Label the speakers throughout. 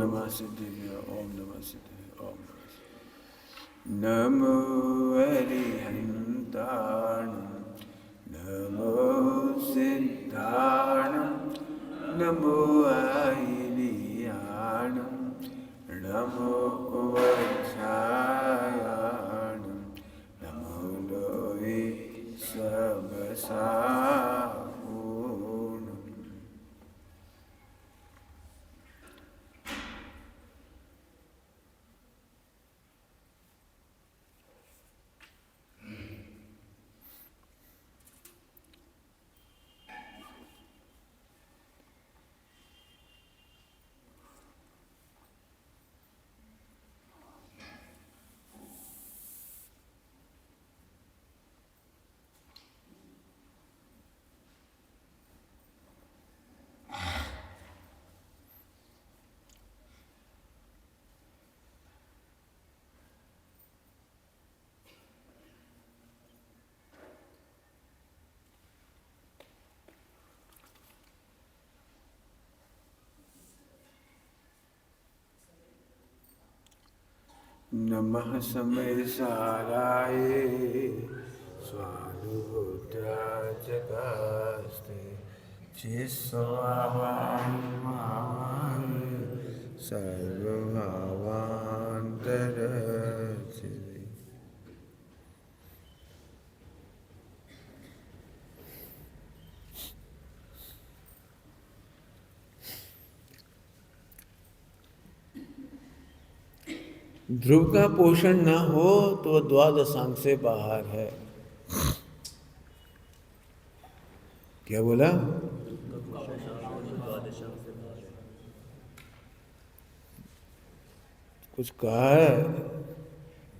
Speaker 1: नमः सिद्धिभ्यो ओम नमः सिद्धिभ्यो ओम नमः सिद्धिभ्यो। नमो अरिहन्ताणं नमो सिद्धाणं नमो आयिर्याणं नमो वज्रायाणं नमो लोहे सबसापूर्णम्। नमः समयसाराय स्वानुभूत्याचकास्ते चिस्वावान् सर्वभावान्तरचिति। ध्रुव का पोषण न हो तो वह द्वादशांग से बाहर है। क्या बोला? कुछ कहा है।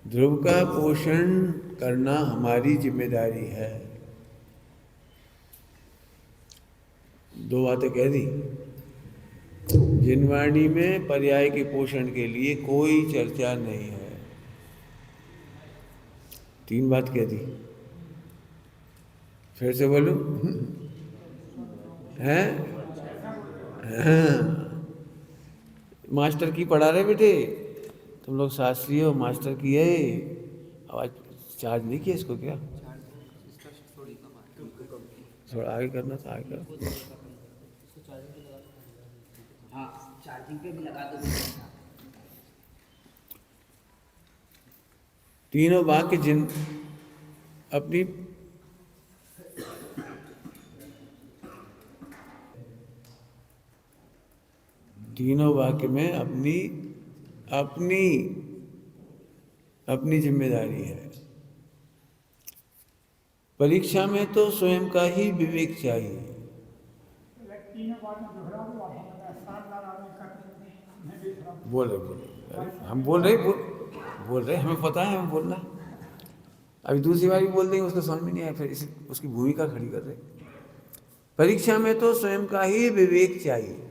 Speaker 1: ध्रुव का पोषण करना हमारी जिम्मेदारी है। दो बातें कह दी। जिनवाणी में पर्याय के पोषण के लिए कोई चर्चा नहीं है। तीन बात कह दी। फिर से बोलूं? हैं? मास्टर की पढ़ा रहे बेटे, तुम लोग शास्त्री हो, मास्टर की है। आवाज चार्ज नहीं किया इसको क्या? थोड़ा आगे करना था, आगे करो। चार्जिंग पे भी लगा दो। तीनों वाक्य जिन अपनी तीनों वाक्य में अपनी अपनी अपनी जिम्मेदारी है। परीक्षा में तो स्वयं का ही विवेक चाहिए। बोल रहे हम बोल रहे हमें पता है हमें बोलना। अभी दूसरी बार भी बोल देंगे, उसको समझ में नहीं आया, फिर इसी उसकी भूमिका खड़ी कर रहे। परीक्षा में तो स्वयं का ही विवेक चाहिए।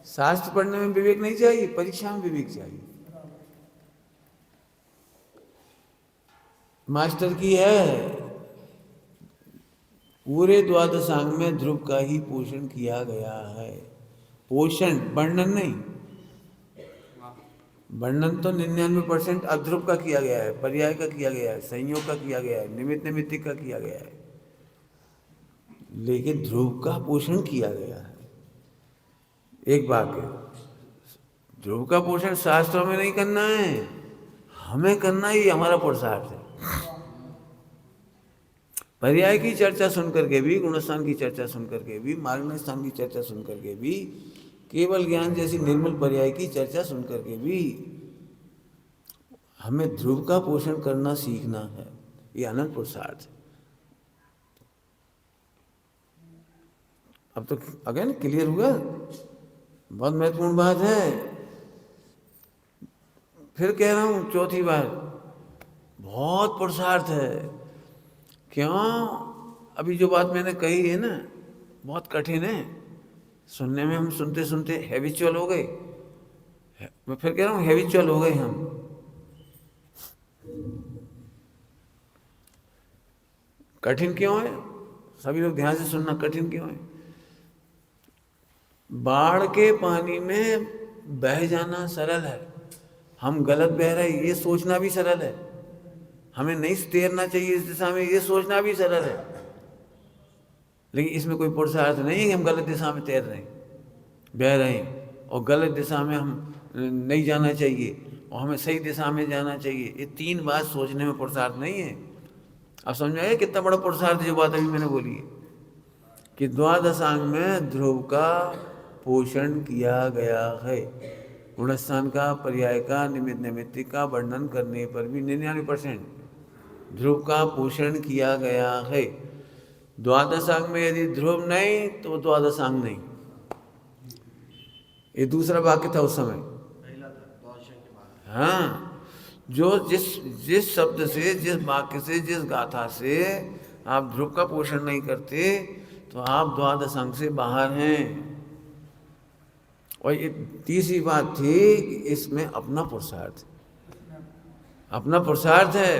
Speaker 1: शास्त्र पढ़ने में विवेक नहीं चाहिए, परीक्षा में विवेक चाहिए। मास्टर की है, पूरे द्वादशांग में ध्रुव का ही पोषण किया गया है। पोषण, वर्णन नहीं। वर्णन तो 99% अध्रुव का किया गया है, पर्याय का किया गया है, संयोग का किया गया है, निमित्त नैमित्तिक का किया गया है, लेकिन ध्रुव का पोषण किया गया है। एक वाक्य, ध्रुव का पोषण शास्त्रों में नहीं करना है, हमें करना ही हमारा पुरुषार्थ है। पर्याय की चर्चा सुनकर के भी, गुणस्थान की चर्चा सुनकर के भी, मार्गण स्थान की चर्चा सुनकर के भी, केवल ज्ञान जैसी निर्मल पर्याय की चर्चा सुनकर के भी हमें ध्रुव का पोषण करना सीखना है। ये अनंत पुरुषार्थ है। अब तो अगेन क्लियर हुआ, बहुत महत्वपूर्ण बात है। फिर कह रहा हूं चौथी बार, बहुत पुरुषार्थ है। क्यों? अभी जो बात मैंने कही है ना, बहुत कठिन है सुनने में। हम सुनते सुनते हैबिचुअल हो गए। मैं फिर कह रहा हूं हैबिचुअल हो गए हम। कठिन क्यों है? सभी लोग ध्यान से सुनना, कठिन क्यों है? बाढ़ के पानी में बह जाना सरल है, हम गलत बह रहे ये सोचना भी सरल है, हमें नहीं तैरना चाहिए इस दिशा में ये सोचना भी सरल है। लेकिन इसमें कोई पुरुषार्थ नहीं है कि हम गलत दिशा में तैर रहे हैं, बह रहे हैं, और गलत दिशा में हम नहीं जाना चाहिए और हमें सही दिशा में जाना चाहिए। ये तीन बात सोचने में पुरुषार्थ नहीं है। अब समझ आए कितना बड़ा पुरुषार्थ जो बात अभी मैंने बोली है कि द्वादशांग में ध्रुव का पोषण किया गया है। गुणस्थान का, पर्याय का, निमित्त नैमित्तिक का वर्णन करने पर भी 99% ध्रुव का पोषण किया गया है। द्वादशांग में यदि ध्रुव नहीं तो द्वादशांग नहीं। ये दूसरा वाक्य था उस समय। हाँ, जो जिस शब्द से, जिस वाक्य से, जिस गाथा से आप ध्रुव का पोषण नहीं करते तो आप द्वादशांग से बाहर हैं। और ये तीसरी बात थी कि इसमें अपना पुरुषार्थ, अपना पुरुषार्थ है।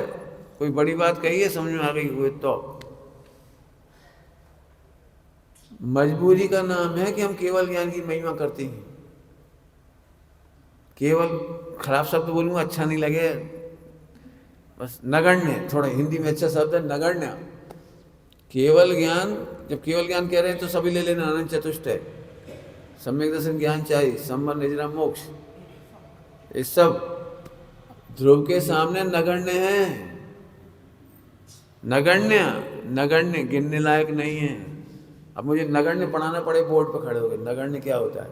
Speaker 1: कोई बड़ी बात कही है, समझ में आ गई हुए तो मजबूरी का नाम है कि हम केवल ज्ञान की महिमा करते हैं। केवल, खराब शब्द बोलूँगा अच्छा नहीं लगे, बस नगण्य, थोड़ा हिंदी में अच्छा शब्द है नगण्य। केवल ज्ञान, जब केवल ज्ञान कह रहे हैं तो सभी ले लेना, अनंत चतुष्ट है, सम्यक दर्शन, ज्ञान चाहिए, संबंध, निजरा, मोक्ष, ये सब ध्रुव के सामने नगण्य है। नगण्य, नगण्य गिनने लायक नहीं है। अब मुझे नगण्य पढ़ाना पड़े बोर्ड पर खड़े हो गए, नगण्य क्या होता है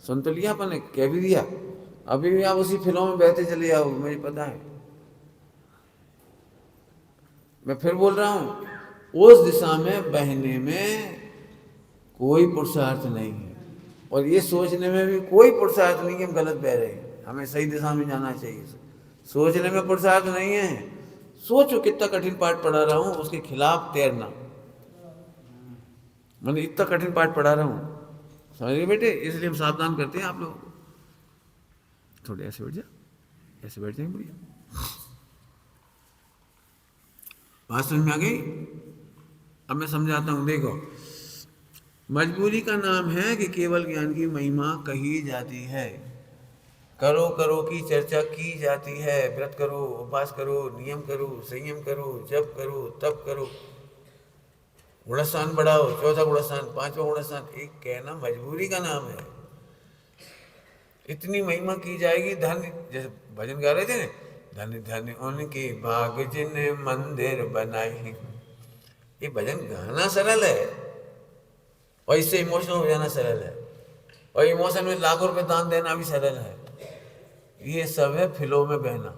Speaker 1: सुन तो लिया अपन ने, कह भी दिया, अभी भी आप उसी फिल्मों में बहते चले जाओ, मुझे पता है। मैं फिर बोल रहा हूँ, उस दिशा में बहने में कोई पुरुषार्थ नहीं है, और ये सोचने में भी कोई पुरुषार्थ नहीं कि हम गलत बह रहे हैं, हमें सही दिशा में जाना चाहिए। सोचने में पुरुषार्थ नहीं है। सोचो कितना कठिन पाठ पढ़ा रहा हूँ, उसके खिलाफ तैरना, मैंने इतना कठिन पाठ पढ़ा रहा हूँ, समझ गए बेटे। इसलिए हम सावधान करते हैं आप लोग। थोड़े ऐसे बैठ जा, ऐसे बैठ जाएंगे, बढ़िया। बात समझ में आ गई? अब मैं समझाता हूँ, देखो। मजबूरी का नाम है कि केवल ज्ञान की महिमा कही जाती है, करो करो की चर्चा की जाती है, व्रत करो, उपवास करो, नियम करो, संयम करो, जप करो, तप करो, गुणस्थान बढ़ाओ, चौथा गुणस्थान, पांचवा गुणस्थान, एक कहना मजबूरी का नाम है। इतनी महिमा की जाएगी, धन, जैसे भजन गा रहे थे ना, धन धन उनके भाग जिन मंदिर बनाए। ये भजन गाना सरल है और इससे इमोशनल हो जाना सरल है, और इमोशन में लाखों रुपए दान देना भी सरल है। ये सब है फिलो में बहना।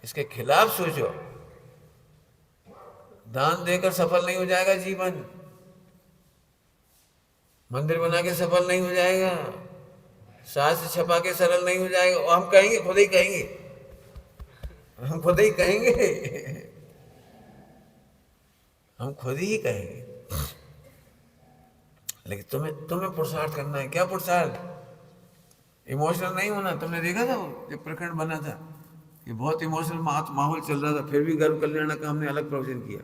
Speaker 1: इसके खिलाफ सोचो, दान देकर सफल नहीं हो जाएगा जीवन, मंदिर बना के सफल नहीं हो जाएगा, शास्त्र छपा के सरल नहीं हो जाएगा। और हम कहेंगे, खुद ही कहेंगे, हम खुद ही कहेंगे, हम खुद ही कहेंगे। लेकिन तुम्हें पुरुषार्थ करना है। क्या पुरुषार्थ? इमोशनल नहीं होना। तुमने देखा था जब प्रकरण बना था, ये बहुत इमोशनल माहौल चल रहा था, फिर भी गर्भ कल्याण का हमने अलग प्रवचन किया।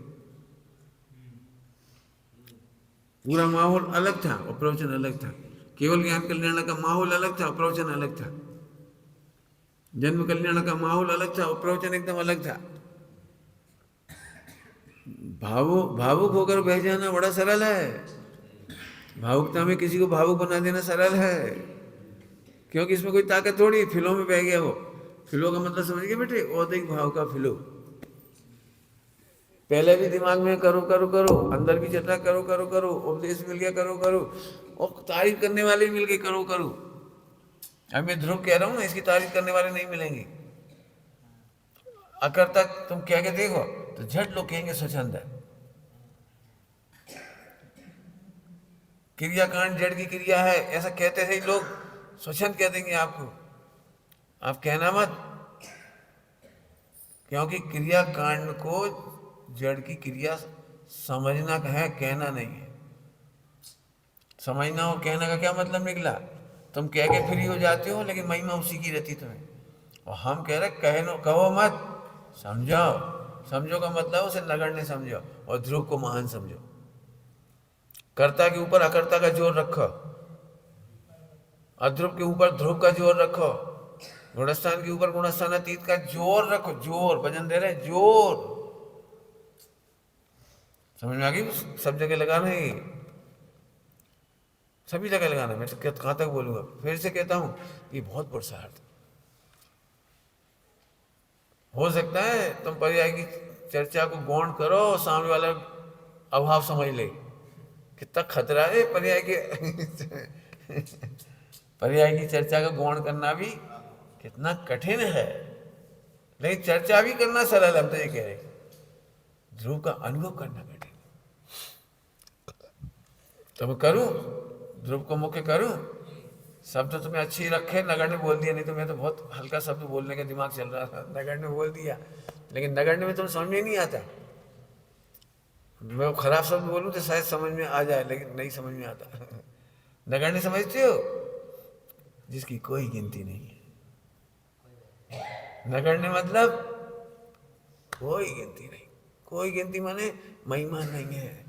Speaker 1: पूरा माहौल अलग था और प्रवचन अलग था। केवल ज्ञान कल्याण का माहौल अलग था और प्रवचन अलग था। जन्म कल्याण का माहौल अलग था और प्रवचन एकदम अलग था। भावुक होकर बह जाना बड़ा सरल है। भावुकता में किसी को भावुक बना देना सरल है, क्योंकि इसमें कोई ताकत थोड़ी। फिलो में बह गया हो, फिलो का मतलब समझ गए बेटे, औदिक भाव का फिलो। पहले भी दिमाग में करो करो करो, अंदर की चर्चा करो करो करो, उपदेश मिल गया करो करो, और तारीफ करने वाले मिल गए करो करो। अब मैं ध्रुव कह रहा हूँ ना, इसकी तारीफ करने वाले नहीं मिलेंगे। अकर तक तुम कह के देखो तो झट लोग कहेंगे स्वच्छंद है। क्रियाकांड जड़ की क्रिया है, ऐसा कहते थे लोग, स्वच्छंद कह देंगे आपको। आप कहना मत, क्योंकि क्रियाकांड को जड़ की क्रिया समझना है, कहना नहीं है। समझना और कहना का क्या मतलब निकला? तुम कह के फ्री हो जाते हो, लेकिन महिमा उसी की रहती तुम्हें। और हम कह रहे कहो मत, समझो। समझो का मतलब उसे नगण्य समझो और ध्रुव को महान समझो। कर्ता के ऊपर अकर्ता का जोर रखो। अध्रुव के ऊपर ध्रुव का जोर रखो, गुणस्थान के ऊपर गुणस्थान अतीत का जोर रखो, जोर वजन दे रहे, जोर। समझ में आ गई? सब जगह लगाना है, सभी जगह लगाना। मैं कहाँ तक बोलूंगा, फिर से कहता हूं, ये बहुत पुरुषार्थ। हो सकता है तुम पर्याय की चर्चा को गौण करो, सामने वाला अभाव समझ ले। कितना खतरा है पर्याय के पर्याय की चर्चा का गौण करना भी कितना कठिन है, लेकिन चर्चा भी करना सरल। हम तो ये कह रहे, ध्रुव का अनुभव करना कठिन। तो मैं करूं, ध्रुव को मुख्य करूं, शब्द तो तुम्हें अच्छी रखे। नगण्य बोल दिया, नहीं तो मैं तो बहुत हल्का शब्द बोलने का दिमाग चल रहा था, नगण्य बोल दिया। लेकिन नगण्य में तुम्हें समझ में नहीं आता। मैं वो खराब शब्द बोलूं तो शायद समझ में आ जाए, लेकिन नहीं समझ में आता। नगण्य समझते हो? जिसकी कोई गिनती नहीं है। नगण्य मतलब कोई गिनती नहीं। कोई गिनती माने महिमा नहीं है,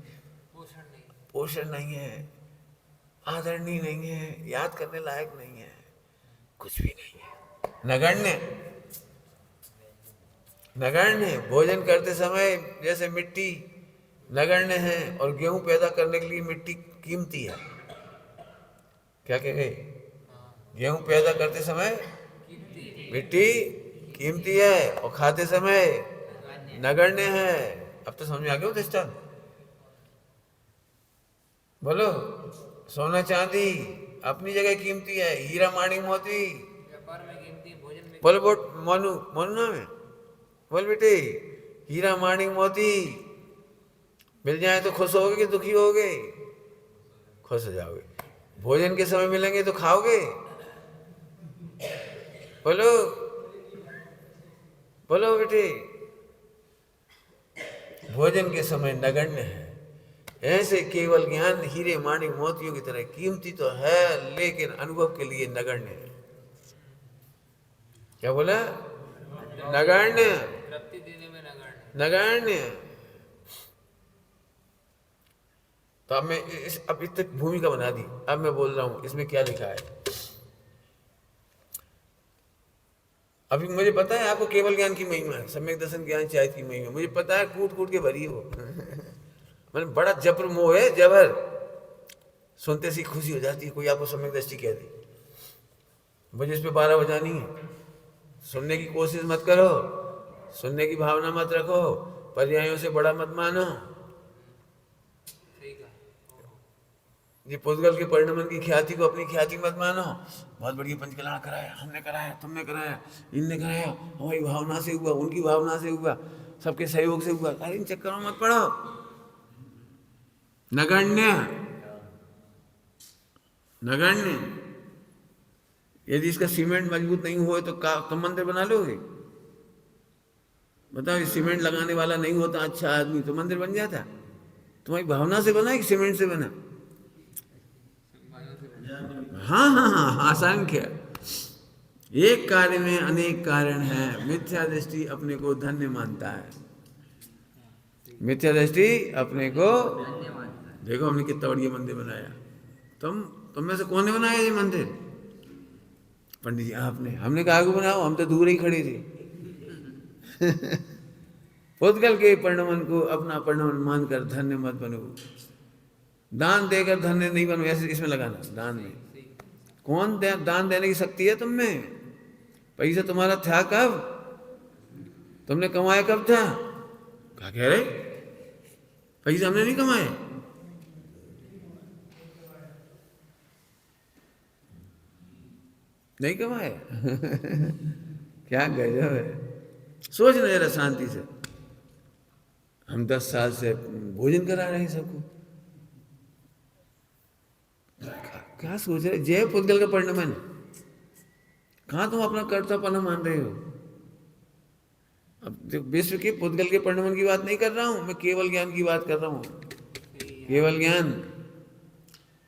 Speaker 1: पोषण नहीं है, आदरणीय नहीं है, याद करने लायक नहीं है, कुछ भी नहीं है। नगण्य, नगण्य भोजन करते समय जैसे मिट्टी नगण्य है, और गेहूं पैदा करने के लिए मिट्टी कीमती है। क्या कह गए? गेहूं पैदा करते समय मिट्टी कीमती है, और खाते समय नगण्य है। अब तो समझ में आ गया दृष्टांत? बोलो। सोना चांदी अपनी जगह कीमती है, हीरा माणिक मोती बोलो। बोट मोनू, मोनू नाम है, बोल बेटे। हीरा माणिक मोती मिल जाए तो खुश होगे कि दुखी होगे? खुश हो जाओगे। भोजन के समय मिलेंगे तो खाओगे? बोलो बोलो बेटे। भोजन के समय नगण्य है, ऐसे केवल ज्ञान हीरे माणिक मोतियों की तरह कीमती तो है, लेकिन अनुभव के लिए नगण्य है। क्या बोला? नगण्य, नगण्य। तो अब मैं अब इस तक भूमिका बना दी, अब मैं बोल रहा हूं इसमें क्या लिखा है। अभी मुझे पता है आपको केवल ज्ञान की महिमा है, सम्यक दर्शन ज्ञान चाहिए की महिमा मुझे पता है, कूट कूट के भरी हो। मतलब बड़ा जबर मोह है, जबर। सुनते सी खुशी हो जाती है, कोई आपको सम्यक दृष्टि कह दे, मुझे इस पे 12 बजानी है। सुनने की कोशिश मत करो, सुनने की भावना मत रखो, पर्यायों से बड़ा मत मानो। ये पुद्गल के परिणमन की ख्याति को अपनी ख्याति मत मानो। बहुत बढ़िया पंचकल्याण कराया, हमने कराया, तुमने कराया, इनने कराया, हमारी भावना से हुआ, उनकी भावना से हुआ, सबके सहयोग से हुआ। अरे इन चक्करों में मत पड़ो। नगण्य, नगण्य। यदि इसका सीमेंट मजबूत नहीं हुआ तो तुम मंदिर बना लोगे? बताओ, सीमेंट लगाने वाला नहीं होता अच्छा आदमी तो मंदिर बन जाता? तुम्हारी भावना से बना कि सीमेंट से बना? हाँ हाँ हाँ, असंख्य। एक कार्य में अनेक कारण हैं। मिथ्या दृष्टि अपने को धन्य मानता है। मिथ्या दृष्टि अपने को, देखो हमने कितना बढ़िया मंदिर बनाया। तुम में से कौन ने बनाया ये मंदिर? पंडित जी आपने। हमने कहा को बनाओ, हम तो दूर ही खड़े थे। पुद्गल के परिणमन को अपना परिणमन मानकर धन्य मत बनो। दान देकर धन्य नहीं बनो, ऐसे इसमें लगाना। दान में कौन दान देने की शक्ति है तुम में? पैसा तुम्हारा था कब? तुमने कमाया कब था? क्या कह रहे? पैसा हमने नहीं कमाए। नहीं कमाए। क्या गजब है। सोचना जरा शांति से। हम 10 साल से भोजन करा रहे हैं सबको। क्या सोच रहे? जय पुद्गल का परिणमन। कहाँ तुम अपना कर्तव्यपना मान रहे हो? अब विश्व के पुद्गल के परिणमन की बात नहीं कर रहा हूं मैं, केवल ज्ञान की बात कर रहा हूं। केवल ज्ञान,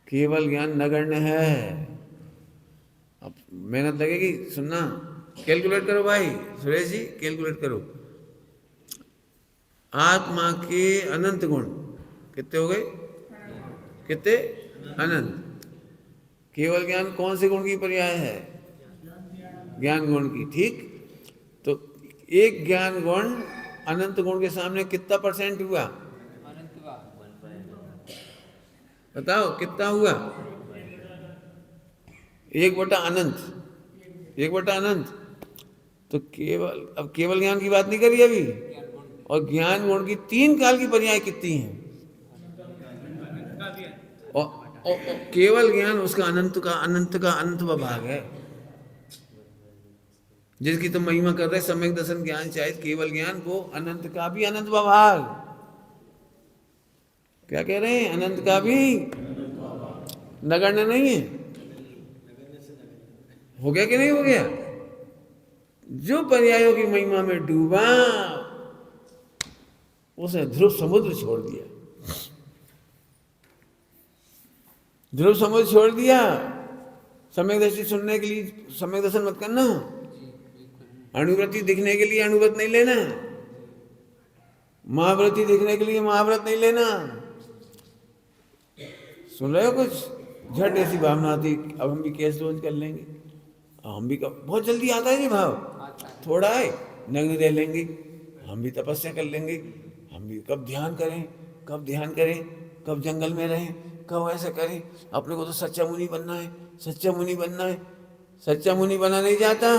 Speaker 1: केवल ज्ञान नगण्य है। अब मेहनत लगेगी, सुनना। कैलकुलेट करो भाई सुरेश जी, कैलकुलेट करो। आत्मा के अनंत गुण कितने हो गए? कितने? अनंत। केवल ज्ञान कौन से गुण की पर्याय है? ज्ञान गुण की। ठीक, तो एक ज्ञान गुण अनंत गुण के सामने कितना परसेंट हुआ? बताओ कितना हुआ? 1/अनंत, 1/अनंत। तो केवल, अब केवल ज्ञान की बात नहीं करी अभी। और ज्ञान गुण की 3 काल की पर्याय कितनी है? और केवल ज्ञान उसका अनंत का अनंत भाग है, जिसकी तुम महिमा कर रहे सम्यक दर्शन ज्ञान चाहिए केवल ज्ञान, वो अनंत का भी अनंत भाग। क्या कह रहे हैं? अनंत का भी नगण्य नहीं है। हो गया कि नहीं हो गया? जो पर्यायों की महिमा में डूबा उसने ध्रुव समुद्र छोड़ दिया, ध्रुव समुद्र छोड़ दिया। सम्यक दर्शन सुनने के लिए सम्यक दर्शन मत करना, अणुव्रति दिखने के लिए अणुव्रत नहीं लेना, महाव्रति दिखने के लिए महाव्रत नहीं लेना। सुन रहे हो कुछ? झट ऐसी भावना आती, अब हम भी कैसे रोज कर लेंगे, हम भी बहुत जल्दी आता है ये भाव, थोड़ा है नग्न रह लेंगे, हम भी तपस्या कर लेंगे, हम भी कब ध्यान करें, कब ध्यान करें, कब जंगल में रहें, कब ऐसा करें, अपने को तो सच्चा मुनि बनना है, सच्चा मुनि बनना है। सच्चा मुनि बना नहीं जाता,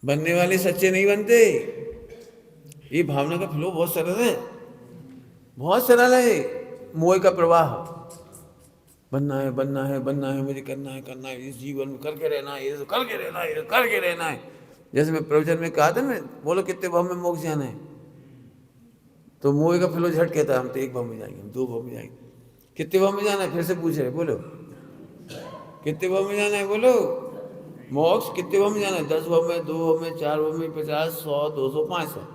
Speaker 1: बनने वाले सच्चे नहीं बनते। ये भावना का फ्लो बहुत सरल है, बहुत सरल है। मोह का प्रवाह, बनना है बनना है बनना है, मुझे करना है, इस जीवन में करके रहना है, ये तो करके रहना है, ये तो करके रहना है। जैसे मैं प्रवचन में कहा था ना, बोलो कितने भाव में मोक्ष जाना है, तो मोह का फ्लो झट कहता है हम तो 1 भाव में जाएंगे, हम 2 भाव में जाएंगे। कितने भाव में जाना है? फिर से पूछ रहे, बोलो कितने भाव में जाना है? बोलो मोक्ष कितने भाव में जाना है? 10 भाव में, 2 भाव में, 4 भाव में, 50, 100, 200, 500।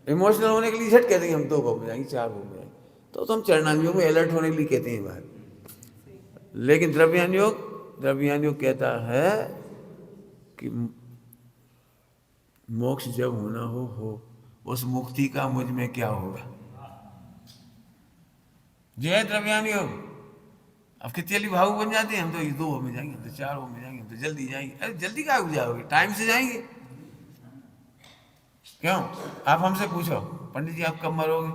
Speaker 1: इमोशनल होने के लिए झट कहते हैं हम 2 भाव में जाएंगे, 4 भाव में जाएंगे, तो हम चरणान योग में अलर्ट होने के लिए कहते हैं बाहर। लेकिन द्रव्यान योग कहता है कि मोक्ष जब होना हो उस मुक्ति का मुझ में क्या होगा। जय द्रव्यान योग। अब कितनी जल्दी भावुक बन जाते हैं हम, तो 2 भाव में जाएंगे, हम तो 4 भाव में जाएंगे, हम तो जल्दी जाएंगे। अरे जल्दी क्या हो जाओगे, टाइम से जाएंगे। क्यों? आप हमसे पूछो पंडित जी आप कब मरोगे,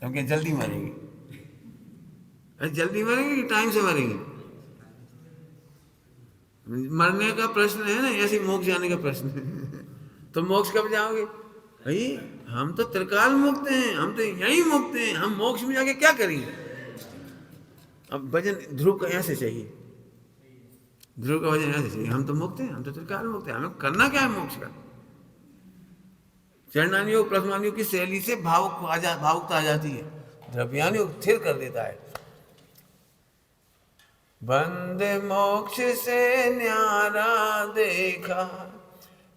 Speaker 1: हम क्या जल्दी मरेंगे? अरे जल्दी मरेंगे कि टाइम से मरेंगे? मरने का प्रश्न है ना, ऐसे मोक्ष जाने का प्रश्न है। तो मोक्ष कब जाओगे भाई? हम तो त्रिकाल मुक्त हैं, हम तो यही मुक्त हैं, हम मोक्ष में जाके क्या करेंगे? अब भजन ध्रुव का यहाँ से चाहिए, ध्रुव का भजन यहाँ से चाहिए। हम तो मुक्त हैं, हम तो त्रिकाल मुक्त हैं, हमें करना क्या है मोक्ष का? चरणान योग प्रथमान योग की शैली से भावुकता आ जाती है, द्रव्यान योग स्थिर कर देता है। बंद मोक्ष से न्यारा देखा,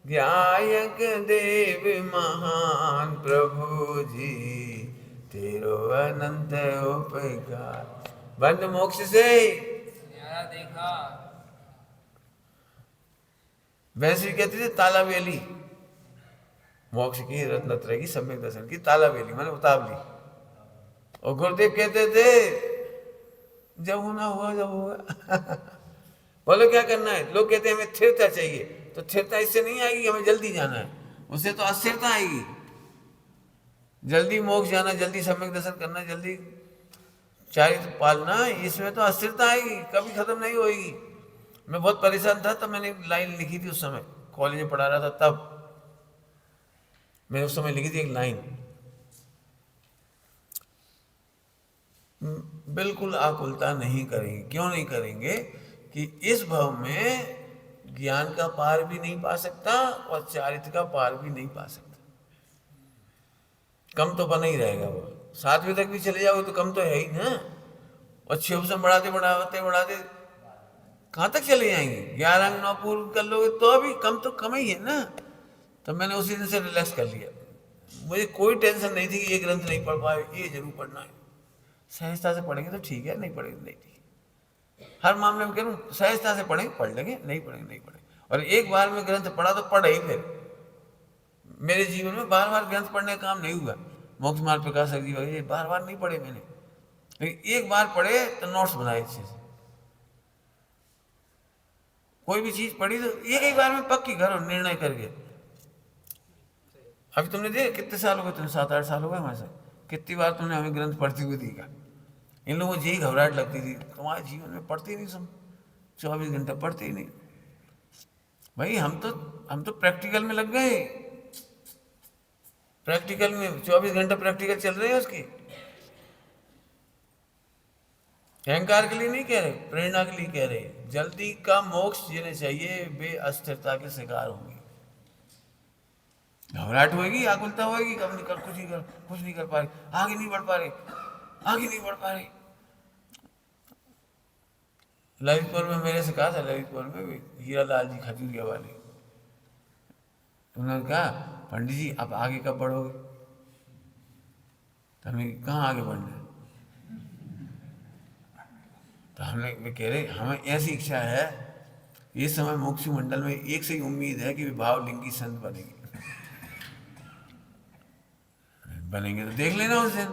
Speaker 1: गायक देव महान प्रभु जी, तेरो अनंत उपकार। बंद मोक्ष से न्यारा देखा, वैसे कहते थे तालावेली, मोक्ष की रत्नत्रय की सम्यक दर्शन की तालावेली माने उतावली। और गुरुदेव कहते थे जब होना होगा, जब होगा। बोलो क्या करना है? लोग कहते हैं हमें स्थिरता चाहिए, तो स्थिरता इससे नहीं आएगी हमें जल्दी जाना है, उससे तो अस्थिरता आएगी। जल्दी मोक्ष जाना, जल्दी सम्यक दर्शन करना, जल्दी चारित्र पालना, इसमें तो अस्थिरता आएगी, कभी खत्म नहीं होगी। मैं बहुत परेशान था, तब मैंने लाइन लिखी थी, उस समय कॉलेज में पढ़ा रहा था, तब मैंने उस समय लिखी थी एक लाइन, बिल्कुल आकुलता नहीं करेंगे। क्यों नहीं करेंगे? कि इस भव में ज्ञान का पार भी नहीं पा सकता और चारित्र का पार भी नहीं पा सकता। कम तो बना ही रहेगा वो। 7वें तक भी चले जाओगे तो कम तो है ही ना, और 6 से बढ़ाते बढ़ाते बढ़ाते कहाँ तक चले जाएंगे? 11 अंक 9 पूर्व कर लोगे तो अभी कम तो कम ही है ना। तो मैंने उसी दिन से रिलैक्स कर लिया, मुझे कोई टेंशन नहीं थी कि ये ग्रंथ नहीं पढ़ पाए, ये जरूर पढ़ना है। सहजता से पढ़ेंगे तो ठीक है, नहीं पढ़ेंगे नहीं ठीक है। हर मामले में कह रहा हूँ सहजता से पढ़ेंगे पढ़ लेंगे, नहीं पढ़ेंगे नहीं पढ़ेंगे। और एक बार में ग्रंथ पढ़ा तो पढ़े ही। फिर मेरे जीवन में बार बार ग्रंथ पढ़ने का काम नहीं हुआ, मोक्ष मार्ग प्रकाशक जी वगैरह, बार बार नहीं पढ़े मैंने, लेकिन एक बार पढ़े तो नोट्स बनाए अच्छे से। कोई भी चीज पढ़ी तो एक ही बार में पक्की करो निर्णय करके। अभी तुमने देख कितने साल हो गए, तुमने 7-8 साल हो गए हमारे साथ, कितनी बार तुमने हमें ग्रंथ पढ़ते हुए देखा। इन लोगों को यही घबराहट लगती थी, तुम्हारे जीवन में पढ़ते ही नहीं, सब 24 घंटा पढ़ते ही नहीं। भाई हम तो प्रैक्टिकल में लग गए, प्रैक्टिकल में 24 घंटा प्रैक्टिकल चल रहे हैं उसकी। अहंकार के लिए नहीं कह रहे, प्रेरणा के लिए कह रहे। जल्दी का मोक्ष जिन्हें चाहिए वे अस्थिरता के शिकार होंगे। घबराहट होगी, आकुलता होगी, कब निकल कुछ नहीं कर पा रहे, आगे नहीं बढ़ पा रहे, आगे नहीं बढ़ पा रहे। ललितपुर में मेरे से कहा था, ललितपुर में भी हीरा लाल जी खजूरिया वाले, उन्होंने कहा पंडित जी आप आगे कब बढ़ोगे? तो हमें कहाँ आगे बढ़ना है? तो वे कह रहे हमें ऐसी इच्छा है इस समय मोक्ष मंडल में एक से ही उम्मीद है कि भावलिंगी संत बनेंगे। बनेंगे तो देख लेना उस दिन,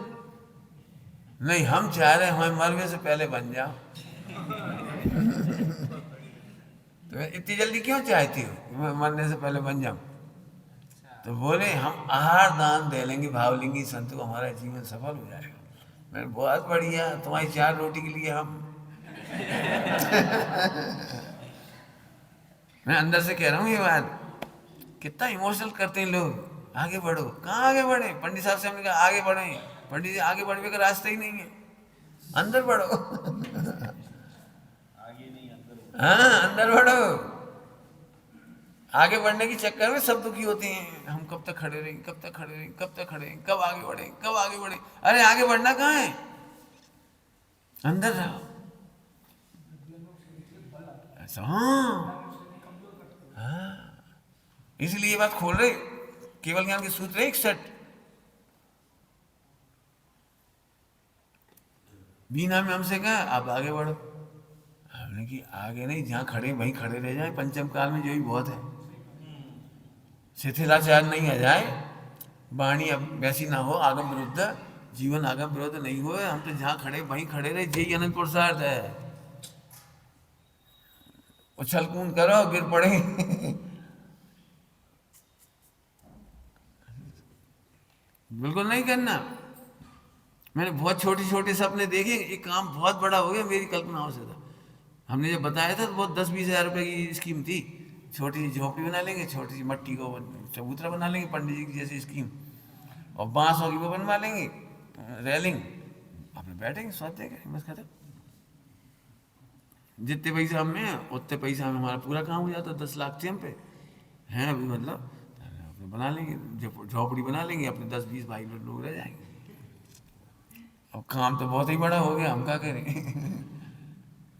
Speaker 1: नहीं हम चाह रहे हमें मरने से पहले बन जाओ। तो इतनी जल्दी क्यों चाहती हो मैं मरने से पहले बन जाऊं? तो बोले हम आहार दान दे लेंगे भावलिंगी संत को, हमारा जीवन सफल हो जाएगा। मैंने बहुत बढ़िया, तुम्हारी 4 रोटी के लिए हम मैं अंदर से कह रहा हूँ ये बात, कितना इमोशनल करते हैं लोग। आगे बढ़ो, कहाँ आगे बढ़े? पंडित साहब से हमने कहा आगे बढ़े, पंडित जी आगे बढ़ने का रास्ता ही नहीं है, अंदर बढ़ो। हाँ अंदर बढ़ो। आगे बढ़ने के चक्कर में सब दुखी होते हैं, हम कब तक खड़े रहेंगे, कब तक खड़े रहेंगे, कब तक खड़े रहेंगे, कब आगे बढ़े, कब आगे बढ़े। अरे आगे बढ़ना कहाँ है, अंदर रहो। ऐसा हाँ, इसलिए ये बात खोल रहे केवल ज्ञान के सूत्र 61। बीना में हमसे कहा आप आगे बढ़ो, हमने कि आगे नहीं, जहाँ खड़े वहीं खड़े रह जाए। पंचम काल में जो ही बहुत है, शिथिलाचार नहीं आ जाए, वाणी अब वैसी ना हो, आगम विरुद्ध जीवन आगम विरुद्ध नहीं हो। हम तो जहाँ खड़े वहीं खड़े रहे, यही अनंत पुरुषार्थ है। उछल कूद करो गिर पड़े। बिल्कुल नहीं करना। मैंने बहुत छोटे छोटे सपने देखे, ये काम बहुत बड़ा हो गया मेरी कल्पनाओं से था। हमने जब बताया था तो बहुत 10-20 हज़ार रुपये की स्कीम थी, छोटी सी झोपड़ी बना लेंगे, छोटी सी मट्टी को चबूतरा बना लेंगे पंडित जी की जैसी स्कीम, और बांसों की वो बनवा लेंगे रेलिंग, अपने बैठेंगे सोते बस खत्म। जितने पैसा हम में उतने पैसा में हमारा पूरा काम हो जाता। 10 लाख थे हम पे हैं अभी, मतलब अपने बना लेंगे झोपड़ी बना लेंगे, अपने 10-20 भाई लोग रह जाएंगे। और काम तो बहुत ही बड़ा हो गया, हम क्या करें।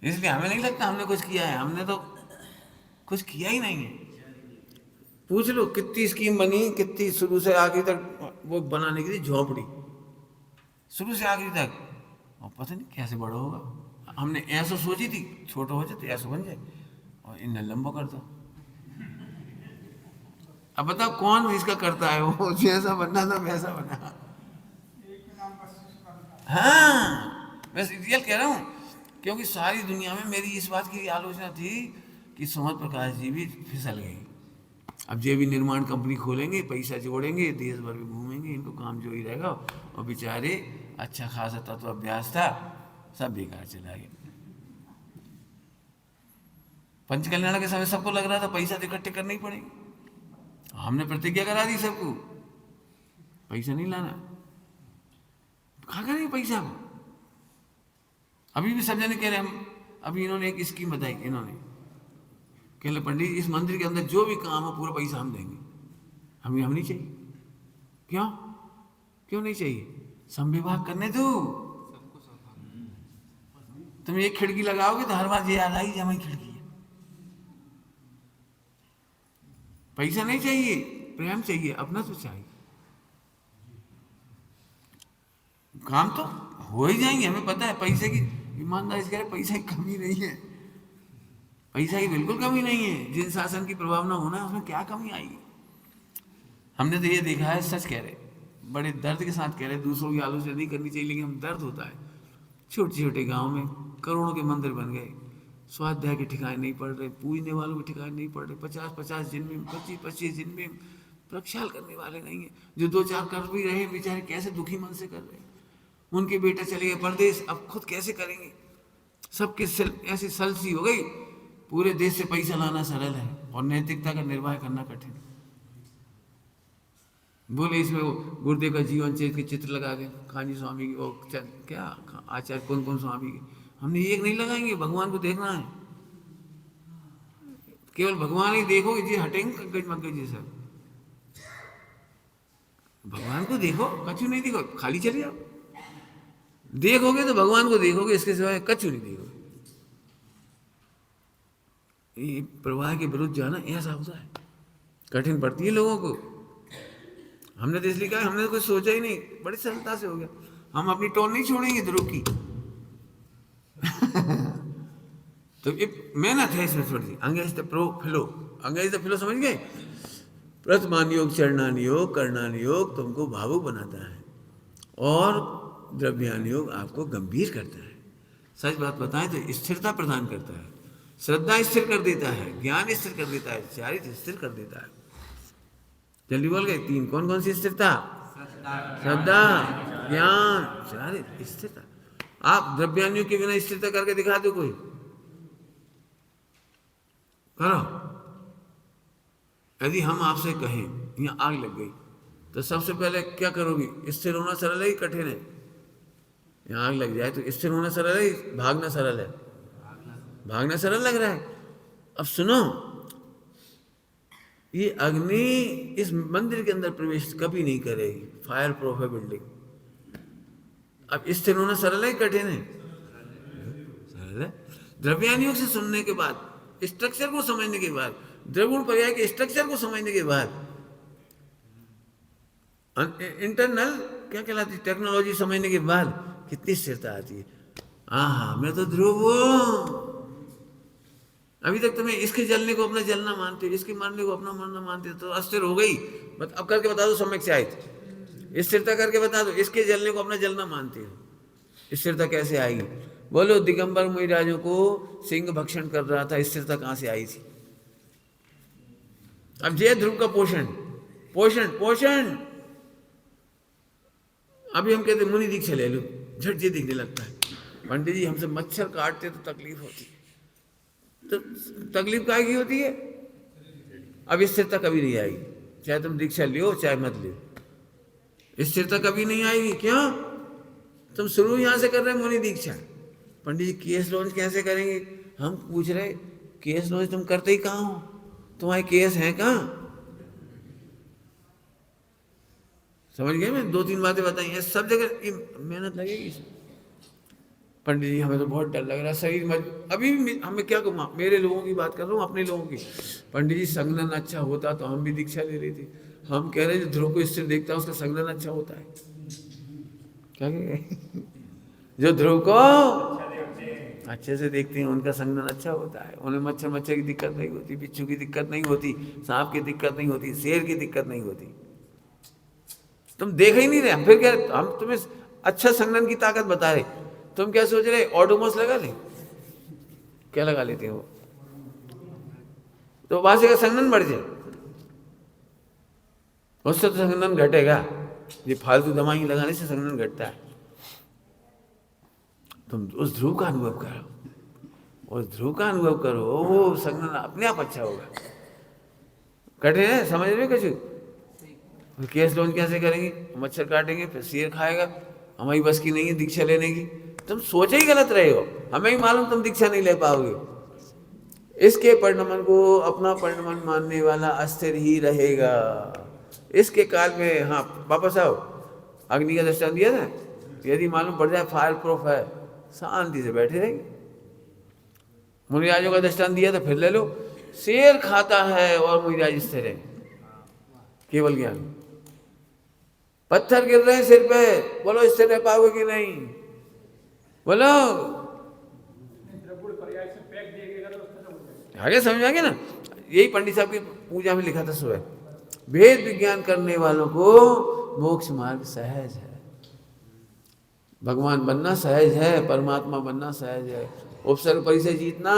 Speaker 1: इसलिए हमें नहीं लगता हमने कुछ किया है, हमने तो कुछ किया ही नहीं है। पूछ लो कितनी स्कीम बनी, कितनी शुरू से आखिर तक वो बनाने की थी झोपड़ी, शुरू से आखिर तक, और पता नहीं कैसे बड़ा होगा। हमने ऐसा सोची थी छोटा हो जाए तो ऐसा बन जाए, और इन्हें लंबा कर दो। अब बताओ कौन इसका करता है, वो जैसा बनना था वैसा बना। हाँ मैं रियल कह रहा हूँ, क्योंकि सारी दुनिया में मेरी इस बात की आलोचना थी कि सुमत प्रकाश जी भी फिसल गए। अब जो भी निर्माण कंपनी खोलेंगे, पैसा जोड़ेंगे, देश भर में घूमेंगे, इनको काम जो ही रहेगा, और बेचारे अच्छा खासा तत्व अभ्यास था सब बेकार चला गया। पंचकल्याण के समय सबको लग रहा था पैसा तो इकट्ठे करने ही पड़ेंगे, हमने प्रतिज्ञा करा दी सबको पैसा नहीं लाना। कहाँ करेंगे पैसा? अभी भी सब जने कह रहे हम, अभी इन्होंने एक स्कीम बताई, इन्होंने कह रहे पंडित इस मंदिर के अंदर जो भी काम हो पूरा पैसा हम देंगे। हम नहीं चाहिए। क्यों क्यों नहीं चाहिए? संविभाग करने दो। तुम एक खिड़की लगाओगे तो हर बार ये याद आएगी हमारी खिड़की है। पैसा नहीं चाहिए, प्रेम चाहिए, अपना तो चाहिए। काम तो हो ही जाएंगे, हमें पता है पैसे की, ईमानदारी से पैसा की कमी नहीं है, पैसा की बिल्कुल कमी नहीं है। जिन शासन की प्रभाव ना होना उसमें क्या कमी आएगी? हमने तो ये देखा है, सच कह रहे, बड़े दर्द के साथ कह रहे हैं, दूसरों की आलोचना नहीं करनी चाहिए, लेकिन हम दर्द होता है। छोटे छोटे गांव में करोड़ों के मंदिर बन गए, स्वाध्याय के ठिकाने नहीं पड़ रहे, पूजने वालों के ठिकाने नहीं पड़ रहे, 50-50 दिन में, 25-25 दिन में प्रक्षाल करने वाले नहीं है। जो 2-4 कर भी रहे बेचारे कैसे दुखी मन से कर रहे हैं। उनके बेटा चले गए परदेश, अब खुद कैसे करेंगे। सबके ऐसी सलसी हो गई, पूरे देश से पैसा लाना सरल है और नैतिकता का निर्वाह करना कठिन। बोले इसमें वो गुरुदेव का जीवन चरित्र के चित्र लगा के, खानी स्वामी की, वो क्या आचार्य कौन कौन स्वामी के, हमने एक नहीं लगाएंगे, भगवान को देखना है। केवल भगवान ही देखोगे जी, हटेंगे कंकज मक्कज जी सब। भगवान को देखो, कछु नहीं देखो, खाली चले जाओ। देखोगे तो भगवान को देखोगे, इसके सिवाय कछु नहीं देखोगे। ये प्रवाह के विरुद्ध जाना ऐसा होता है, कठिन पड़ती है लोगों को। हमने तो इसलिए कहा, हमने तो कुछ सोचा ही नहीं, बड़ी सरलता से हो गया। हम अपनी टोन नहीं छोड़ेंगे ध्रुव की। तो ये मेहनत है इसमें थोड़ी सी। Engage the pro flow, engage the flow समझ गए। प्रथमान योग, चरणान योग, करणान योग तुमको भावुक बनाता है और द्रव्यान योग आपको गंभीर करता है। सच बात बताएं तो स्थिरता प्रदान करता है, श्रद्धा स्थिर कर देता है, ज्ञान स्थिर कर देता है, चारित्र्य स्थिर कर देता है। जल्दी बोल गए, 3 कौन कौन सी स्थिरता? श्रद्धा, ज्ञान, चारित्र्य, स्थिरता। आप द्रव्यान्यों के बिना स्थिरता करके दिखा दो, कोई करो। यदि हम आपसे कहें यहाँ आग लग गई, तो सबसे पहले क्या करोगी? स्थिर होना सरल है कि कठिन है? यहाँ आग लग जाए तो स्थिर होना सरल है, भागना सरल है? भागना सरल लग रहा है। अब सुनो, ये अग्नि इस मंदिर के अंदर प्रवेश कभी नहीं करेगी, फायर प्रूफ है बिल्डिंग। अब स्थिर होना सरल है कठिन है? सरल है। द्रव्यान योग से सुनने के बाद, स्ट्रक्चर को समझने के बाद, द्रवगुण पर्याय के स्ट्रक्चर को समझने के बाद, इंटरनल क्या कहलाती टेक्नोलॉजी समझने के बाद कितनी स्थिरता आती है। हाँ, मैं तो ध्रुव हूं। अभी तक तुम्हें इसके जलने को अपना जलना मानते हो, इसके मरने को अपना मरना मानते हो, तो अस्थिर हो गई। अब करके बता दो सम्यक चाहिए, स्थिरता करके बता दो। इसके जलने को अपना जलना मानते हो, स्थिरता कैसे आएगी? बोलो, दिगंबर मुनिराजों को सिंह भक्षण कर रहा था, स्थिरता कहां से आई थी? अब जय ध्रुव का पोषण पोषण पोषण। अभी हम कहते मुनि दीक्षा ले लो, झट जे दिखने लगता है। पंडित जी हमसे मच्छर काटते तो तकलीफ होती है, तो तकलीफ काहे की होती है? अब स्थिरता कभी नहीं आएगी, चाहे तुम दीक्षा लियो चाहे मत लियो, स्थिरता कभी नहीं आएगी। क्यों? तुम शुरू यहां से कर रहे मुनि दीक्षा। पंडित जी केस लॉन्च कैसे करेंगे? हम पूछ रहे, केस लॉन्च तुम करते ही कहाँ हो? तुम्हारे केस हैं कहाँ? समझ गए? मैं 2-3 बातें बताई हैं, सब जगह मेहनत लगेगी। पंडित जी हमें तो बहुत डर लग रहा है, शरीर अभी भी हमें क्या कहूँ, मेरे लोगों की बात कर रहा हूँ, अपने लोगों की। पंडित जी संगनन अच्छा होता तो हम भी दीक्षा ले रही थी। हम कह रहे हैं जो ध्रुव को स्थिर देखता है उसका संगनन अच्छा होता है। क्या कह जो ध्रुव को अच्छे से देखते हैं उनका संगनन अच्छा होता है। उन्हें मच्छर की दिक्कत नहीं होती, बिच्छू की दिक्कत नहीं होती, सांप की दिक्कत नहीं होती, शेर की दिक्कत नहीं होती। तुम देख ही नहीं रहे, फिर क्या? हम तुम्हें अच्छा संगनन की ताकत बता रहे, तुम क्या सोच रहे? ऑडोमोस लगा ले, क्या लगा लेते हो? तो वहां से का संगनन बढ़ जाए, उससे तो संगनन घटेगा। ये फालतू दवाई लगाने से संगनन घटता है। तुम उस ध्रुव का अनुभव करो, उस ध्रुव का अनुभव करो, वो संगनन अपने आप अच्छा होगा। कठिन है, समझ रहे हो? कुछ केस लॉन्च कैसे करेंगे? मच्छर काटेंगे, फिर शेर खाएगा, हमारी बस की नहीं है दीक्षा लेने की। तुम सोचे ही गलत रहे हो, हमें ही मालूम तुम दीक्षा नहीं ले पाओगे। इसके परिणमन को अपना परिणमन मानने वाला अस्थिर ही रहेगा। इसके काल में, हाँ वापस आओ, अग्नि का दृष्टांत दिया था, यदि मालूम पड़ जाए फायर प्रूफ है, शांति से बैठे रहेंगे। मुनिराजों का दृष्टांत दिया था, फिर ले लो। शेर खाता है और मुनिराज स्थिर है, केवल ज्ञान। पत्थर गिर रहे हैं सिर पे, बोलो स्थिर रह पाओगे कि नहीं? बोलो, आगे समझाएंगे ना। यही पंडित साहब की पूजा में लिखा था सुबह, भेद विज्ञान करने वालों को मोक्ष मार्ग सहज है। भगवान बनना सहज है, परमात्मा बनना सहज है, उपसर्ग परिचय जीतना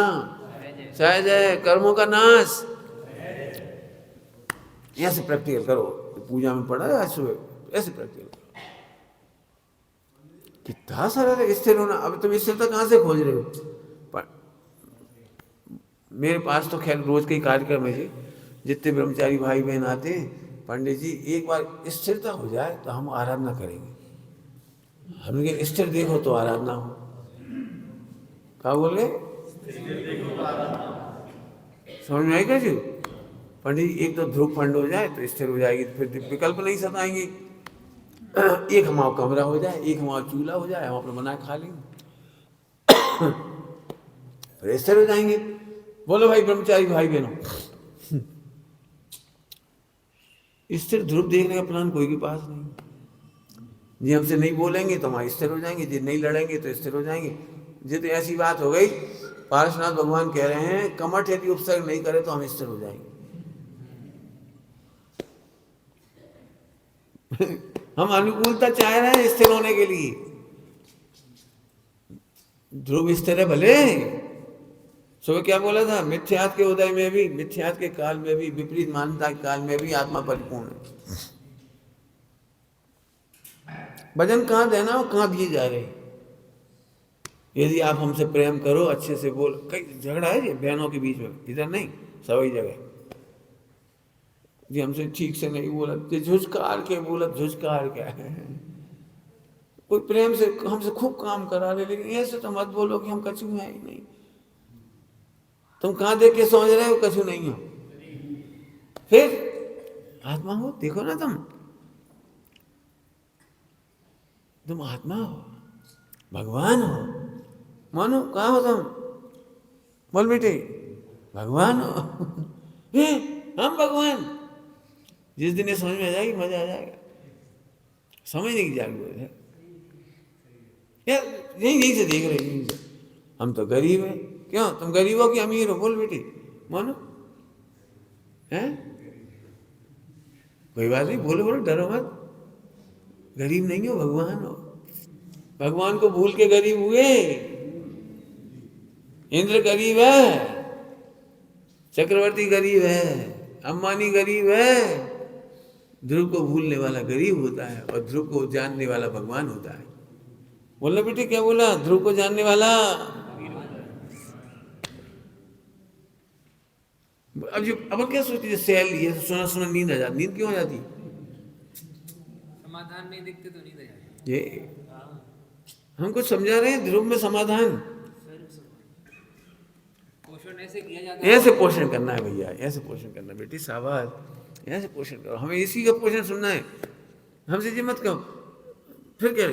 Speaker 1: सहज है, कर्मों का नाश। ऐसे प्रैक्टिकल करो, पूजा में पढ़ा है आज सुबह, ऐसे प्रैक्टिकल करो। कितना सरल है स्थिर होना। अब तुम स्थिरता कहाँ से खोज रहे हो? पर मेरे पास तो खैर रोज के कार्यक्रम है जी, जितने ब्रह्मचारी भाई बहन आते हैं, पंडित जी एक बार स्थिरता हो जाए तो हम आराधना करेंगे। हमने स्थिर देखो तो आराधना हो। क्या बोल रहे? समझ में आएगा जी? पंडित जी एक तो ध्रुव फंड हो जाए तो स्थिर हो जाएगी, तो फिर विकल्प नहीं सताएंगे। एक हमारा कमरा हो जाए, एक हमारा चूल्हा हो जाए, हम अपने बना खा लेंगे, फिर स्थिर हो जाएंगे। बोलो भाई ब्रह्मचारी भाई बहनों, स्थिर ध्रुव देखने का प्लान कोई के पास नहीं। जी हमसे नहीं बोलेंगे तो हम स्थिर हो जाएंगे, जी नहीं लड़ेंगे तो स्थिर हो जाएंगे। जी तो ऐसी बात हो गई, पार्श्वनाथ भगवान कह रहे हैं कमठ यदि उपसर्ग नहीं करे तो हम स्थिर हो जाएंगे। हम अनुकूलता चाह रहे हैं स्थिर होने के लिए। ध्रुव स्थिर है भले, सुबह क्या बोला था? मिथ्यात के उदय में भी, मिथ्यात के काल में भी, विपरीत मान्यता के काल में भी आत्मा परिपूर्ण है। भजन कहाँ देना हो, कहाँ दिए जा रहे? यदि आप हमसे प्रेम करो, अच्छे से बोल, कई झगड़ा है ये बहनों के बीच में, इधर नहीं सभी जगह। जी हमसे ठीक से नहीं बोला, झुझकार के बोला, झुझकार क्या है? कोई प्रेम से हमसे खूब काम करा रहे, लेकिन ऐसे तो मत बोलो कि हम कछु हैं ही नहीं। तुम कहाँ देख के समझ रहे हो कछु नहीं हो? फिर आत्मा हो, देखो ना तुम आत्मा हो, भगवान हो। मानो कहाँ हो तुम? बोल बेटे, भगवान हो। हम भगवान। जिस दिन ये समझ में आ जाएगी मजा आ जाएगा। समझने की जरूरत है यार, यही से देख रहे हैं। हम तो गरीब हैं, क्यों? तुम गरीब हो कि अमीर हो? बोल बेटी, मानो हैं? कोई बात नहीं, बोलो बोलो, डरो मत। गरीब नहीं हो, भगवान हो। भगवान को भूल के गरीब हुए। इंद्र गरीब है, चक्रवर्ती गरीब है, अंबानी गरीब है। ध्रुव को भूलने वाला गरीब होता है और ध्रुव को जानने वाला भगवान होता है। बोला बेटे, क्या बोला? ध्रुव को जानने वाला। अब क्या सोचती है? सैल ये सुना सुना नींद आ जाती। नींद क्यों आ जाती?
Speaker 2: समाधान नहीं दिखते तो नींद आ जाती।
Speaker 1: ये हम कुछ समझा रहे हैं। ध्रुव में समाधान
Speaker 2: पोषण ऐसे किया जाता है।
Speaker 1: ऐसे पोषण करना है भैया, ऐसे पोषण करना है बेटी, शाबाश। ऐसे पोषण करो, हमें इसी का पोषण सुनना है। हमसे जी मत कहो। फिर क्या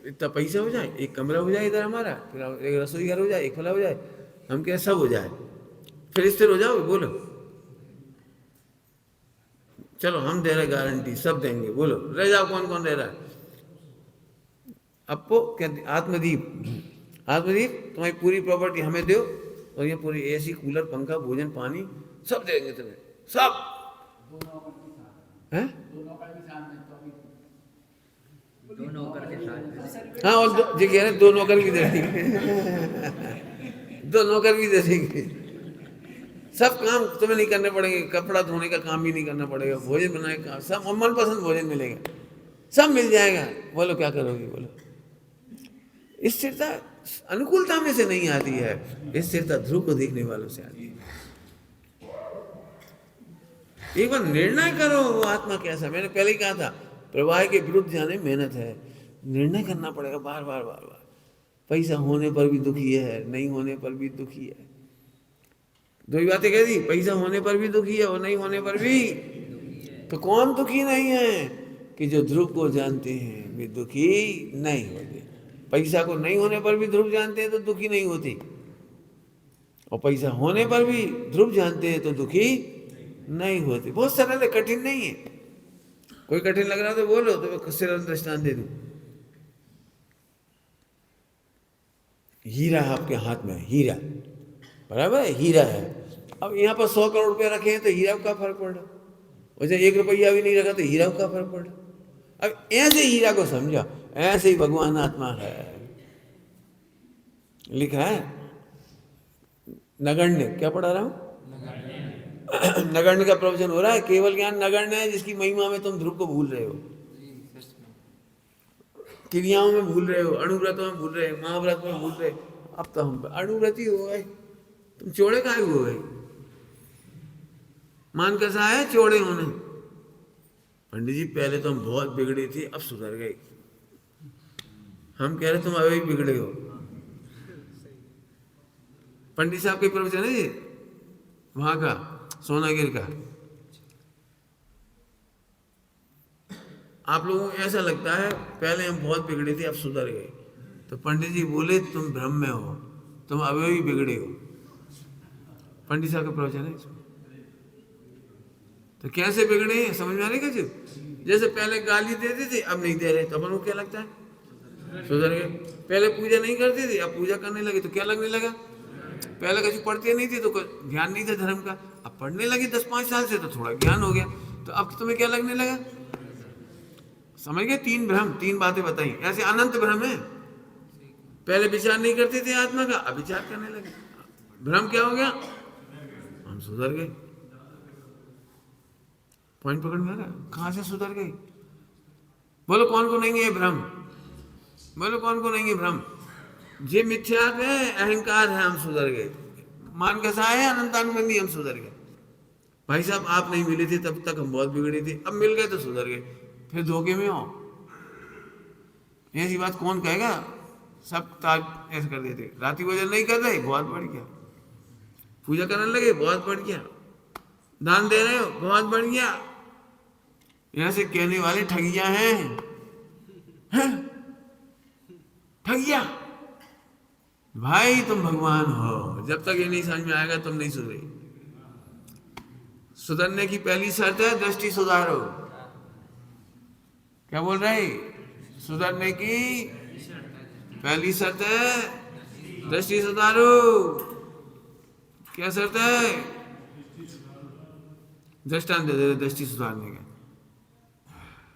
Speaker 1: इतना पैसा हो जाए, एक कमरा हो जाए इधर हमारा, फिर एक रसोई घर हो जाए, एक फला हो जाए, हम क्या सब हो जाए, फिर स्थिर हो जाओ। बोलो चलो हम दे रहे गारंटी, सब देंगे। बोलो रह जाओ, कौन कौन रह रहा है? अपो क्या? आत्मदीप। आत्मदीप तुम्हारी पूरी प्रॉपर्टी हमें दो, और ये पूरी एसी, कूलर, पंखा, भोजन, पानी सब देंगे तुम्हें, सब। हैं?
Speaker 2: दो नौकर के साथ।
Speaker 1: हाँ, और जी कह रहे 2 नौकर भी दे देंगे। 2 नौकर भी दे देंगे। सब काम तुम्हें नहीं करने पड़ेंगे, कपड़ा धोने का काम भी नहीं करना पड़ेगा, भोजन बनाने का सब मनपसंद भोजन मिलेगा, सब मिल जाएगा। बोलो क्या करोगे? बोलो। स्थिरता अनुकूलता में से नहीं आती है, स्थिरता ध्रुव को देखने वालों से आती है। एक बार निर्णय करो, वो आत्मा कैसा। मैंने पहले ही कहा था, प्रवाह के विरुद्ध जाने मेहनत है, निर्णय करना पड़ेगा बार बार बार बार। पैसा होने पर भी दुखी है, नहीं होने पर भी दुखी है। 2 ही बातें कह दी, पैसा होने पर भी दुखी है और नहीं होने पर भी। तो कौन दुखी नहीं है? कि जो ध्रुव को जानते हैं वे दुखी नहीं होते। पैसा को नहीं होने पर भी ध्रुव जानते हैं तो दुखी नहीं होते, और पैसा होने पर भी ध्रुव जानते हैं तो दुखी नहीं होते। बहुत सरल है, कठिन नहीं है। कोई कठिन लग रहा तो बोलो, तो मैं सरल दृष्टांत दे दूं। हीरा आपके हाथ में है, हीरा बराबर है, हीरा है। अब यहाँ पर 100 करोड़ रुपया रखे हैं तो हीरा को क्या फर्क पड़ रहा? वैसे 1 रुपया भी नहीं रखा तो हीरा को क्या फर्क पड़ रहा? अब ऐसे हीरा को समझो, ऐसे ही भगवान आत्मा है। लिखा है नगण्य, क्या पढ़ा रहा हूं? नगण्य का प्रवचन हो रहा है। केवल ज्ञान नगण्य है जिसकी महिमा में तुम ध्रुव को भूल रहे हो, क्रियाओं में भूल रहे हो, अणुव्रतों में भूल रहे हो, महाव्रत में भूल रहे हो। अब तो हम अणुव्रती हो गए, तुम चौड़े काहे हो गए? मान कैसा है चौड़े होने? पंडित जी पहले तो हम बहुत बिगड़े थे, अब सुधर गए। हम कह रहे तुम अभी बिगड़े हो। पंडित साहब के प्रवचन है ये, वहां का सोनागिर का। आप लोगों को ऐसा लगता है पहले हम बहुत बिगड़े थे अब सुधर गए, तो पंडित जी बोले तुम भ्रम में हो, तुम अभी भी बिगड़े हो। पंडित साहब का प्रवचन है इसमें। तो कैसे बिगड़े समझ में आ रही क्या? जैसे पहले गाली देते थे अब नहीं दे रहे, तो अपन को क्या लगता है सुधर गए। पहले पूजा नहीं करते थे, अब पूजा करने लगे तो क्या लगने लगा? पहले कभी पढ़ते नहीं थे तो ज्ञान नहीं था धर्म का, अब पढ़ने लगे 10-5 साल से तो थोड़ा ज्ञान हो गया, तो अब तुम्हें क्या लगने लगा? समझ गए? 3 भ्रम, 3 बातें बताई। ऐसे अनंत भ्रम है। पहले विचार नहीं करते थे आत्मा का, अब विचार करने लगे। भ्रम क्या हो गया? हम सुधर गए। पॉइंट पकड़ में आ रहा? कहां से सुधर गए? बोलो कौन को नहीं है भ्रम? बोलो कौन को नहीं है भ्रम? जे मिथ्या है, अहंकार है, हम सुधर गए। मान कैसा है? अनंतानुबंधी, हम सुधर गए। भाई साहब आप नहीं मिले थे तब तक हम बहुत बिगड़े थे, अब मिल गए तो सुधर गए। फिर धोखे में हो, ऐसी बात कौन कहेगा? सब ताज ऐसे कर देते। रात्रि भोजन नहीं कर रहे, बहुत बढ़िया। पूजा करने लगे, बहुत बढ़िया। दान दे रहे हो, बहुत बढ़िया। ऐसे कहने वाले ठगिया हैं, ठगिया। भाई तुम भगवान हो, जब तक ये नहीं समझ में आएगा तुम नहीं सुधरे। सुधरने की पहली शर्त है दृष्टि सुधारो। क्या बोल रहे? सुधरने की पहली शर्त है दृष्टि सुधारो। क्या शर्त है? दृष्टांत दे दे दृष्टि सुधारने का।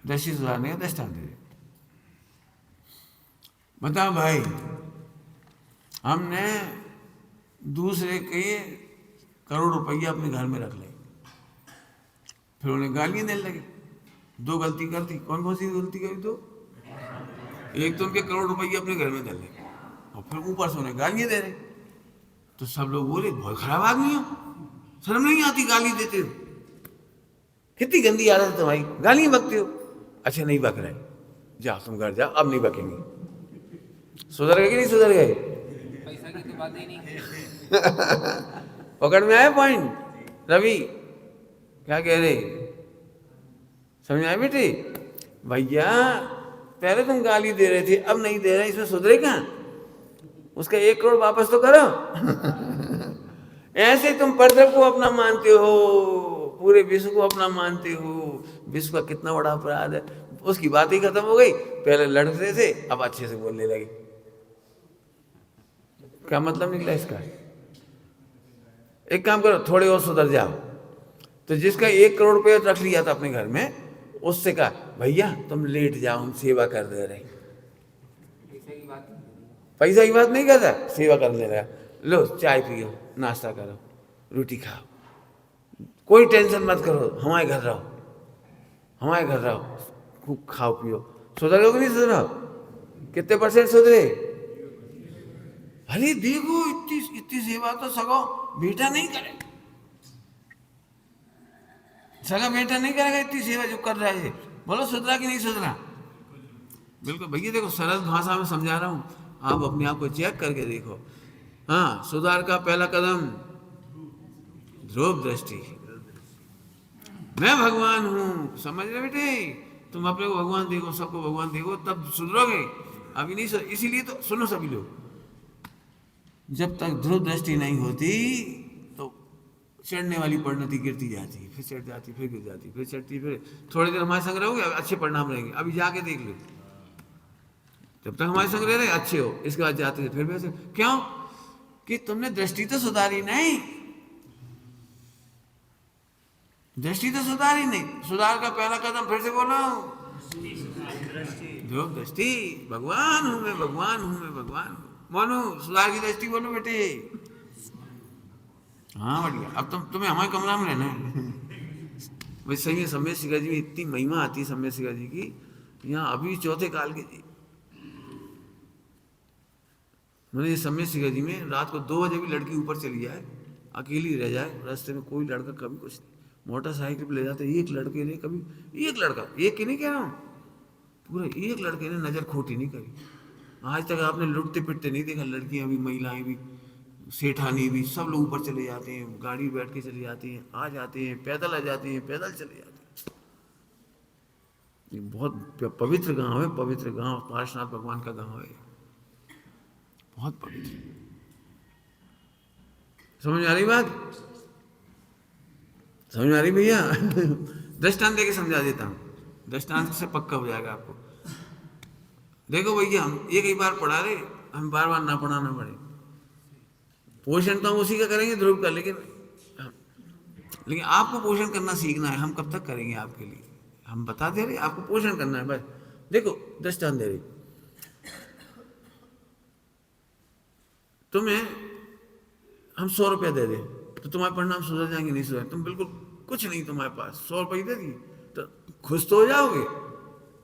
Speaker 1: दृष्टि सुधारने का दृष्टांत दे दे। बताओ भाई, हमने दूसरे के करोड़ रुपया अपने घर में रख ले, फिर उन्हें गालियां देने लगे। 2 गलती कर दी। कौन कौन सी गलती करी? 2। एक तो उनके करोड़ रुपये अपने घर में डाल ले, और फिर ऊपर से उन्हें गालियां दे रहे। तो सब लोग बोले बहुत खराब आदमी हो, शर्म नहीं आती गाली देते हो, कितनी गंदी आदत है तुम्हारी, गालियां बकते हो। अच्छा नहीं बक रहे, जाओ तुम घर जाओ, अब नहीं बकेंगे। सुधर गए कि नहीं सुधर गए?
Speaker 2: पैसा की तो बात ही नहीं।
Speaker 1: पकड़ में आया पॉइंट? रवि क्या कह रहे? समझ आए बेटे? भैया पहले तुम गाली दे रहे थे, अब नहीं दे रहे, इसमें सुधरे कहां? उसका 1 करोड़ वापस तो करो। ऐसे तुम परदर को अपना मानते हो, पूरे विश्व को अपना मानते हो। विश्व का कितना बड़ा अपराध है, उसकी बात ही खत्म हो गई। पहले लड़ते थे, अब अच्छे से बोलने लगे। क्या मतलब निकला इसका? एक काम करो, थोड़े और सुधर जाओ। तो जिसका 1 करोड़ रुपया रख लिया था अपने घर में, उससे कहा भैया तुम लेट जाओ, हम सेवा कर दे रहे। पैसा की बात नहीं करता, सेवा करने लगा। लो चाय पियो, नाश्ता करो, रोटी खाओ, कोई टेंशन मत करो, हमारे घर रहो, हमारे घर रहो, खूब खाओ पियो। सुधर गए कि नहीं सुधरा? कितने % सुधरे? अरे देखो इतनी सेवा तो सगो बेटा नहीं करे, सगा बेटा नहीं करेगा इतनी सेवा जो कर रहा है। बोलो सुधरा कि नहीं सुधरा? बिल्कुल भैया, देखो सरल भाषा में समझा रहा हूं, आप अपने आप को चेक करके देखो। हाँ, सुधार का पहला कदम ध्रुव दृष्टि। मैं भगवान हूं, समझ रहे बेटे? तुम अपने को भगवान देखो, सबको भगवान देखो, तब सुधरोगे। अभी नहीं इसीलिए तो सुनो सभी लोग, जब तक ध्रुव दृष्टि नहीं होती तो चढ़ने वाली परिणति गिरती जाती, फिर चढ़ जाती, फिर गिर जाती, फिर चढ़ती, फिर थोड़ी देर हमारे संग रहोगे, अच्छे परिणाम रहेंगे। अभी जाके देख लो, जब तक हमारे संग रह रहे अच्छे हो, इसके बाद जाते थे फिर वैसे। क्यों? कि तुमने दृष्टि तो सुधारी नहीं, दृष्टि तो सुधारी नहीं। सुधार का पहला कदम फिर से बोलो, ध्रुव दृष्टि, भगवान हूं मैं, भगवान हूं मैं, भगवान हूं। मोनू सुधार की दृष्टि बोलो बेटे। हाँ बढ़िया, अब तुम्हें हमारे कमरा में रहना है। भाई सही में सम्यक शिखर जी में इतनी महिमा आती है सम्यक शिखर जी की, यहाँ अभी चौथे काल के जी मैंने सम्यक शिखर जी में रात को 2 बजे भी लड़की ऊपर चली जाए, अकेली रह जाए, रास्ते में कोई लड़का कभी कुछ नहीं, मोटरसाइकिल पे ले जाते, एक लड़के ने कभी, एक लड़का, एक की नहीं कह रहा हूँ, पूरे एक लड़के ने नज़र खोटी नहीं करी। आज तक आपने लुटते पिटते नहीं देखा, लड़कियां भी, महिलाएं भी, सेठानी भी, सब लोग ऊपर चले जाते हैं, गाड़ी में बैठ के चले जाते हैं, आ जाते हैं, पैदल आ जाते हैं, पैदल चले जाते हैं। ये बहुत पवित्र गांव है, पवित्र गांव, पार्श्वनाथ भगवान का गांव है, बहुत पवित्र। समझ में आ रही बात? समझ में आ रही भैया? दृष्टांत देके समझा देता हूँ, दृष्टांत से पक्का हो जाएगा आपको। देखो भैया, हम एक ही बार पढ़ा रहे, हम बार बार ना पढ़ाना पड़े। पोषण तो हम उसी का करेंगे ध्रुव का, लेकिन आपको पोषण करना सीखना है। हम कब तक करेंगे आपके लिए? हम बता दे रहे, आपको पोषण करना है बस। देखो दृष्टांत दे रही, तुम्हें हम 100 रुपया दे दें तो तुम्हारे परिणाम सुधर जाएंगे? नहीं सुधर। तुम बिल्कुल कुछ नहीं तुम्हारे पास, 100 रुपये दे दिए तो खुश तो हो जाओगे,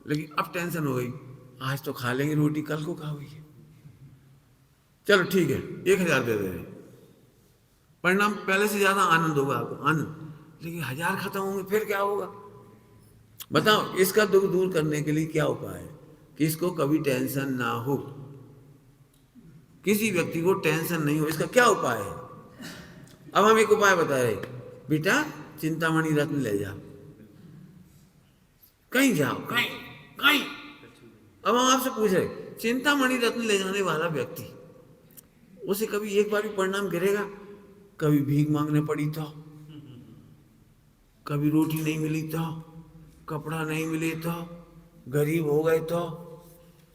Speaker 1: लेकिन अब टेंशन हो गई, आज तो खा लेंगे रोटी, कल को खाओगे? चलो ठीक है 1000 दे दे रहे, परिणाम पहले से ज्यादा आनंद होगा आपको, आनंद। लेकिन 1000 खत्म होंगे फिर क्या होगा? बताओ, इसका दुख दूर करने के लिए क्या उपाय है कि इसको कभी टेंशन ना हो, किसी व्यक्ति को टेंशन नहीं हो, इसका क्या उपाय है? अब हम एक उपाय बता रहे, बेटा चिंतामणि रत्न ले जाओ, कहीं जाओ, कहीं कहीं। अब हम आपसे पूछ रहे, चिंतामणि रत्न ले जाने वाला व्यक्ति, उसे कभी एक बार भी परिणाम गिरेगा? कभी भीख मांगने पड़ी तो, कभी रोटी नहीं मिली तो, कपड़ा नहीं मिले तो, गरीब हो गए तो,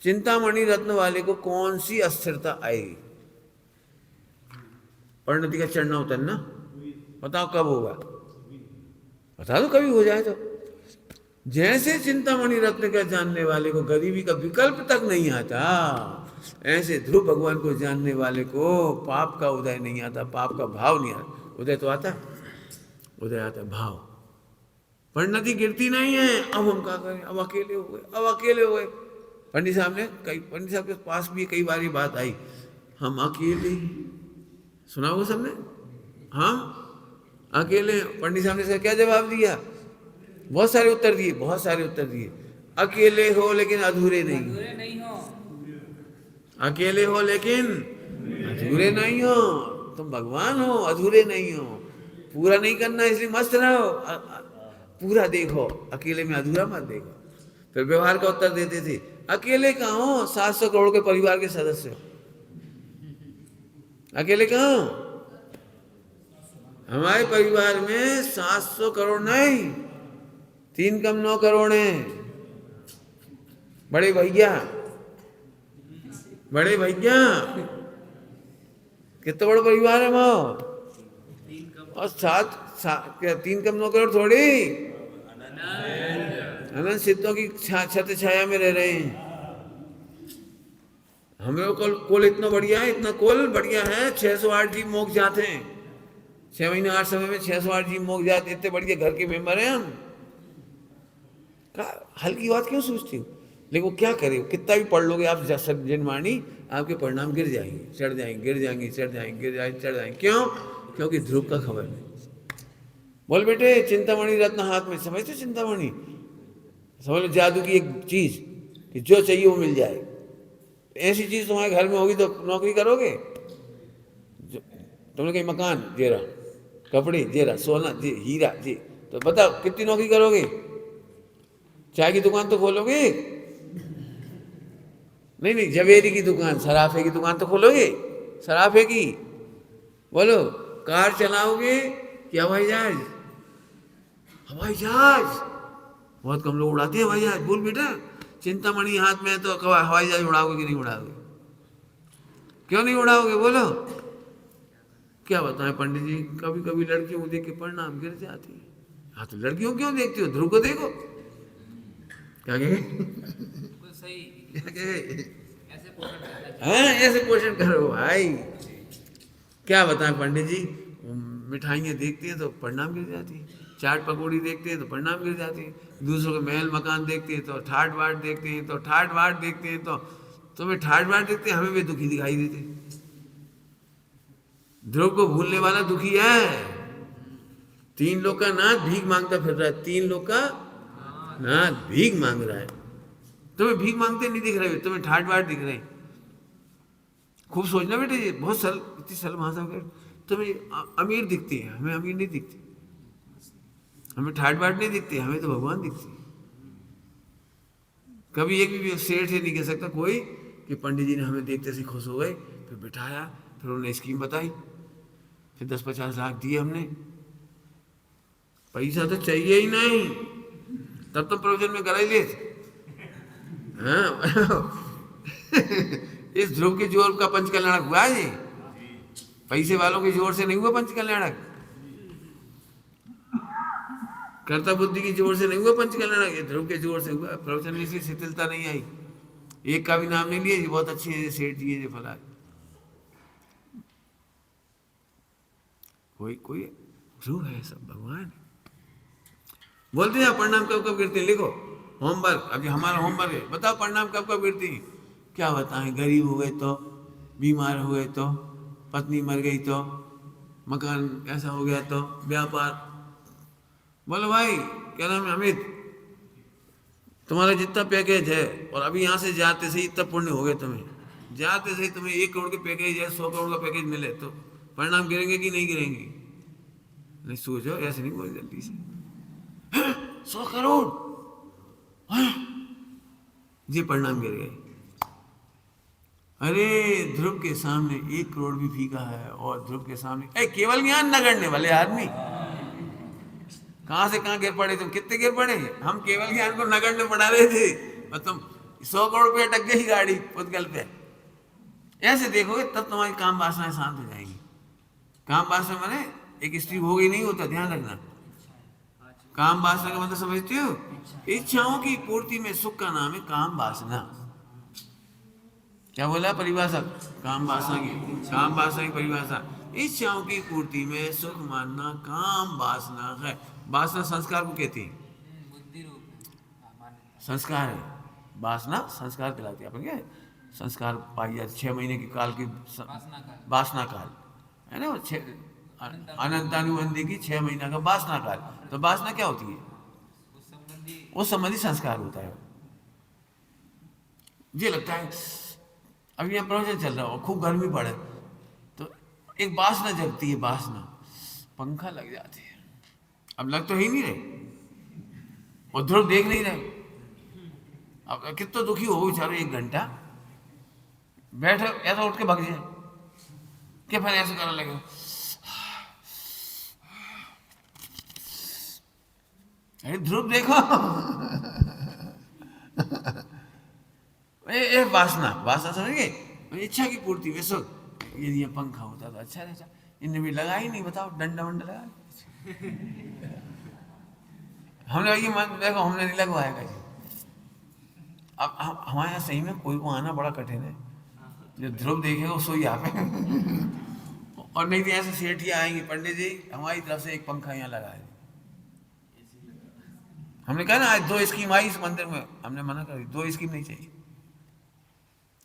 Speaker 1: चिंतामणि रत्न वाले को कौन सी अस्थिरता आएगी? परिणति का चढ़ना उतरना, बताओ कब होगा? बता दो कभी हो जाए तो। जैसे चिंतामणि रत्न का जानने वाले को गरीबी का विकल्प तक नहीं आता, ऐसे ध्रुव भगवान को जानने वाले को पाप का उदय नहीं आता, पाप का भाव नहीं आता। उदय तो आता, उदय आता भाव। परिणति गिरती नहीं है। अब हम क्या करें? अब अकेले हो गए, अब अकेले हो गए। पंडित साहब के पास भी कई बार ये बात आई, हम अकेले, सुना वो सबने, हम अकेले। पंडित साहब ने क्या जवाब दिया? बहुत सारे उत्तर दिए, बहुत सारे उत्तर दिए। अकेले हो लेकिन अधूरे नहीं हो, अकेले हो लेकिन अधूरे नहीं हो। तुम भगवान हो, अधूरे नहीं हो। पूरा नहीं करना इसलिए मस्त रहो, पूरा देखो, अकेले में अधूरा मत देखो। फिर व्यवहार का उत्तर देते थे, अकेले कहाँ हो? 700 करोड़ के परिवार के सदस्य, अकेले कहाँ हो? हमारे परिवार में 700 करोड़ नहीं, 3 कम 9 करोड़ हैं। बड़े भैया, बड़े भैया, कितना बड़ा परिवार है माँ? और 3 कम 9 करोड़ थोड़ी, अनंत सिद्धों की छत्र छाया में रह रहे हैं। हम लोग कुल इतना बढ़िया है, इतना कुल बढ़िया है, 608 जीव मोक्ष जाते हैं। 6 महीने 8 समय में 608 जीव मोक्ष जाते, इतने बढ़िया घर के मेंबर हैं हम। हल्की बात क्यों सोचती हो? लेकिन वो क्या करे, कितना भी पढ़ लोगे आप जनवाणी, आपके परिणाम गिर जाएंगे, चढ़ जाएंगे, गिर जाएंगे, चढ़ जाएंगे, गिर जाएंगे, चढ़ जाएंगे। क्यों? क्योंकि ध्रुव का खबर नहीं। बोल बेटे, चिंतामणि रत्न हाथ में, समझते चिंतामणि? समझ लो जादू की एक चीज कि जो चाहिए वो मिल जाए। ऐसी चीज तुम्हारे घर में होगी तो नौकरी करोगे? तुमने कहीं मकान दे रहा, कपड़े दे रहा, सोना दे, हीरा दे, तो बताओ कितनी नौकरी करोगे? चाय की दुकान तो खोलोगे? नहीं, जवेरी की दुकान, सराफे की दुकान तो खोलोगे? सराफे की, बोलो। कार चलाओगे कि हवाई जहाज? हवाई जहाज बहुत कम लोग उड़ाते हैं हवाई जहाज। बोल बेटा, चिंतामणि हाथ में है तो हवाई जहाज उड़ाओगे कि नहीं उड़ाओगे? क्यों नहीं उड़ाओगे? बोलो। क्या बताएं पंडित जी, कभी कभी लड़कियों को देख के परिणाम गिर जाती है। हाँ तो लड़कियों क्यों देखती हो? ध्रुव को देखो, क्या कहे?
Speaker 2: बिल्कुल सही।
Speaker 1: क्या कहे?
Speaker 2: ऐसे पोषण करना चाहिए।
Speaker 1: हाँ, ऐसे पोषण करो भाई। क्या बताएं पंडित जी, मिठाइयाँ देखते हैं तो प्रणाम गिर जाती है, चाट पकौड़ी देखते हैं तो प्रणाम गिर जाती है, दूसरों के महल मकान देखते हैं तो ठाट बाट देखते हैं, तो ठाट बाट देखते हैं तो तुम्हें ठाट बाट देखते हैं, हमें भी दुखी दिखाई देते। ध्रुव को भूलने वाला दुखी है। 3 लोग का नाथ भीख मांगता फिर रहा है, 3 लोग का नाथ भीख मांग रहा है। तुम्हें भीख मांगते नहीं दिख रहे, तुम्हें ठाट बाट दिख रहे। खूब सोचना बेटे, ये बहुत सरल, इतनी सरल भाषा में तुम्हें अमीर दिखती है, हमें अमीर नहीं दिखती, हमें ठाट बाट नहीं दिखती, हमें तो भगवान दिखती है। कभी एक भी सेठ से नहीं कह सकता कोई कि पंडित जी ने हमें देखते से खुश हो गए, फिर बिठाया, फिर उन्होंने स्कीम बताई, फिर 10-50 लाख दिए हमने। पैसा तो चाहिए ही नहीं, तब तो प्रवचन में करा ही ले। हाँ इस ध्रुव के जोर का पंच कल्याणक हुआ है ये, पैसे वालों के जोर से नहीं हुआ पंच कल्याणक, कर्ता बुद्धि की जोर से नहीं हुआ पंच कल्याणक, ये ध्रुव के जोर से हुआ। प्रवचन में इसलिए शिथिलता नहीं आई, एक का भी नाम नहीं लिया, ये बहुत अच्छे है सेठ जी, ये फला कोई कोई ध्रुव है, सब भगवान है। बोलते हैं प्रणाम कब कब गिरते हैं, लिखो होमवर्क, अभी हमारा होमवर्क है, बताओ प्रणाम कब कब गिरती है। क्या बताएं, गरीब हो गए तो, बीमार हो गए तो, पत्नी मर गई तो, मकान ऐसा हो गया तो, व्यापार। बोलो भाई क्या नाम है, अमित, तुम्हारा जितना पैकेज है और अभी यहाँ से जाते से इतना पुण्य हो गए तुम्हें, जाते से तुम्हें 1 करोड़ के पैकेज है, 100 करोड़ का पैकेज मिले तो परिणाम गिरेंगे कि नहीं गिरेंगे? नहीं सोचो, ऐसे नहीं बोल जल्दी से। 100 करोड़ जी परिणाम गिर गए। अरे ध्रुव के सामने 1 करोड़ भी फीका है, और ध्रुव के सामने केवल ज्ञान न करने वाले आदमी कहां से कहां गिर पड़े, तुम कितने गिर पड़े। हम केवल ज्ञान को नगण्य पढ़ा रहे थे और तुम 100 करोड़ पे अटक गई गाड़ी पुतगल पे। ऐसे देखोगे तब तुम्हारी काम वासनाएं शांत हो जाएंगी। काम वासना माने एक स्त्री भोग ही नहीं होता, ध्यान रखना। काम वासना का मतलब समझते हो, इच्छाओं की पूर्ति में सुख का नाम है काम वासना। क्या बोला परिभाषा, काम वासना की, काम वासना की परिभाषा, इच्छाओं की पूर्ति में सुख मानना काम वासना है। वासना संस्कार को कहती है,
Speaker 2: बुद्धि रूप मान्यता
Speaker 1: संस्कार है, वासना संस्कार कहलाती है। अपन क्या संस्कार पाई जाती, 6 महीने के काल की
Speaker 2: वासना का
Speaker 1: वासना काल है ना, अनंतानुबंधी की 6 महीना का वासना काल। तो वासना क्या होती है, उस संबंधी संस्कार होता है। मुझे लगता है अभी यहाँ प्रवचन चल रहा हो, खूब गर्मी पड़े तो एक वासना जगती है, वासना, पंखा लग जाती है। अब लग तो ही नहीं रहे और ध्रुव देख नहीं रहे। अब कितना दुखी हो बेचारे, 1 घंटा बैठे ऐसा उठ के भाग जाए, क्या फिर ऐसे करने लगे, अरे ध्रुव देखो ए वासना, वासना समझ गए, इच्छा की पूर्ति में सुख। यदि ये पंखा होता तो अच्छा रहता, इनने भी लगा ही नहीं, बताओ डंडा वंडा लगा हमने ये मन देखो, हमने नहीं लगवाया कहीं। अब हमारे यहाँ सही में कोई को आना बड़ा कठिन है, जो ध्रुव देखेगा वो सोई आप और नहीं तो ऐसे सेठियाँ आएंगे, पंडित जी हमारी तरफ से एक पंखा यहाँ लगा है। हमने कहा ना आज 2 स्कीम आई इस मंदिर में, हमने मना कर दी, 2 स्कीम नहीं चाहिए।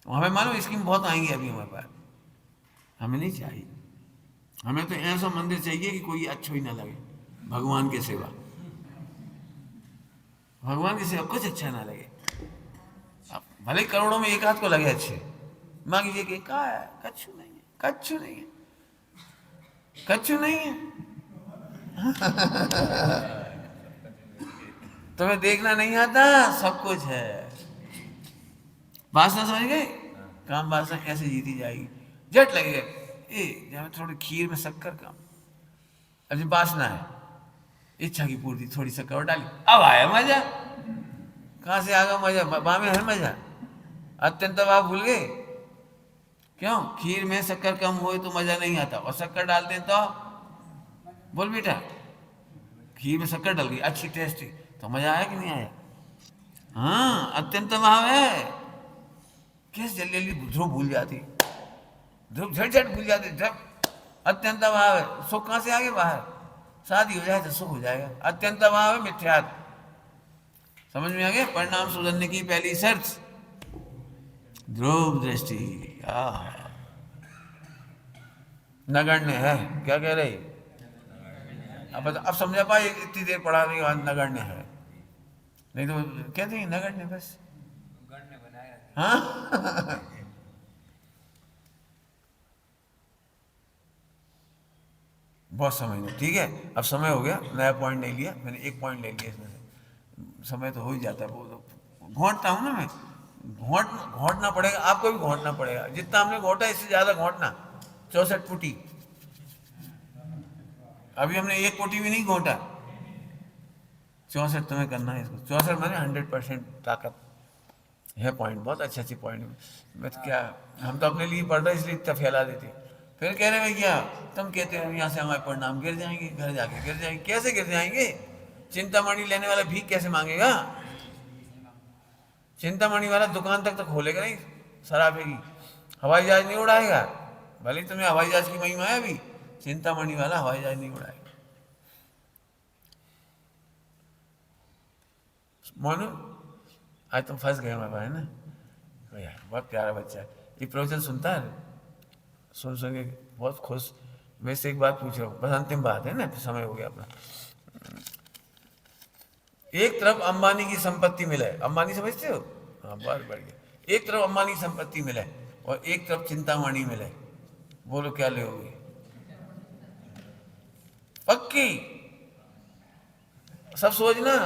Speaker 1: हमें मानो स्कीम बहुत आएंगी अभी हमारे पास, हमें नहीं चाहिए। हमें तो ऐसा मंदिर चाहिए कि कोई अच्छा ही ना लगे, भगवान की सेवा, भगवान की सेवा कुछ अच्छा ना लगे। अब भले करोड़ों में 1 आध को लगे अच्छे, मांगिए कि क्या है, कच्छु नहीं है, कच्छु नहीं है, कच्छु नहीं है तुम्हें देखना नहीं आता, सब कुछ है। वासना समझ गए, काम वासना ऐसे जीती जाएगी, जट लगेगा जहाँ थोड़ी खीर में शक्कर कम, अभी वासना है, इच्छा की पूर्ति, थोड़ी शक्कर और डाली, अब आया मजा। कहाँ से आ गया मजा, वहां में है मजा, अत्यंत आप भूल गए। क्यों, खीर में शक्कर कम हुए तो मजा नहीं आता, और शक्कर डालते तो बोल बेटा, खीर में शक्कर डल गई अच्छी टेस्टी, तो मजा आया कि नहीं आया? हाँ अत्यंत भाव है। कैसे जल्दी जल्दी ध्रुव भूल जाती, ध्रुव झट झट भूल जाते, जब अत्यंत भाव है सुख कहाँ से आगे बाहर, शादी हो जाए तो सुख हो जाएगा, अत्यंत भाव है मिथ्यात्व। समझ में आ गया? परिणाम सुधरने की पहली शर्त ध्रुव दृष्टि। नगण्य है, क्या कह रही? अब समझा पाए इतनी देर पढ़ाने के बाद नगण्य है, नहीं तो कहते हैं नगण्य बस।
Speaker 2: गण्य बनाए रखे।
Speaker 1: हाँ बहुत समझना, ठीक है। अब समय हो गया, नया पॉइंट नहीं लिया मैंने, एक पॉइंट ले लिया इसमें से, समय तो हो ही जाता है। वो तो घोंटता हूँ ना मैं, घोंटना पड़ेगा, आपको भी घोंटना पड़ेगा, जितना हमने घोंटा इससे ज़्यादा घोंटना। 64 पुटी, अभी हमने एक पुटी भी नहीं घोंटा, 64 तुम्हें करना है इसको। 64 मैंने 100% ताकत है। पॉइंट बहुत अच्छे अच्छे पॉइंट, मैं तो क्या, हम तो अपने लिए पढ़ रहे इसलिए इतना फैला देते। फिर कह रहे भैया तुम कहते हो यहाँ से हमारे परिणाम गिर जाएंगे, घर जाके गिर जाएंगे। कैसे गिर जाएंगे? चिंतामणि लेने वाला भीख कैसे मांगेगा? चिंतामणि वाला दुकान तक तो खोलेगा नहीं, शराबे की। हवाई जहाज नहीं उड़ाएगा, भले ही तुम्हें हवाई जहाज की महिमा है, अभी चिंतामणि वाला हवाई जहाज नहीं उड़ाएगा। मानो आज तुम फंस गए हमारे पास, है ना? तो यार बहुत प्यारा बच्चा है, ये प्रवचन सुनता है, सुन सुन के बहुत खुश। वैसे एक बात पूछ रहा हूँ, बस अंतिम बात है ना, समय हो गया अपना। एक तरफ अंबानी की संपत्ति मिले, अंबानी समझते हो? हाँ बहुत बढ़िया। एक तरफ अंबानी की संपत्ति मिले और एक तरफ चिंतामणि मिले, बोलो क्या लोगे? पक्की सब सोचना,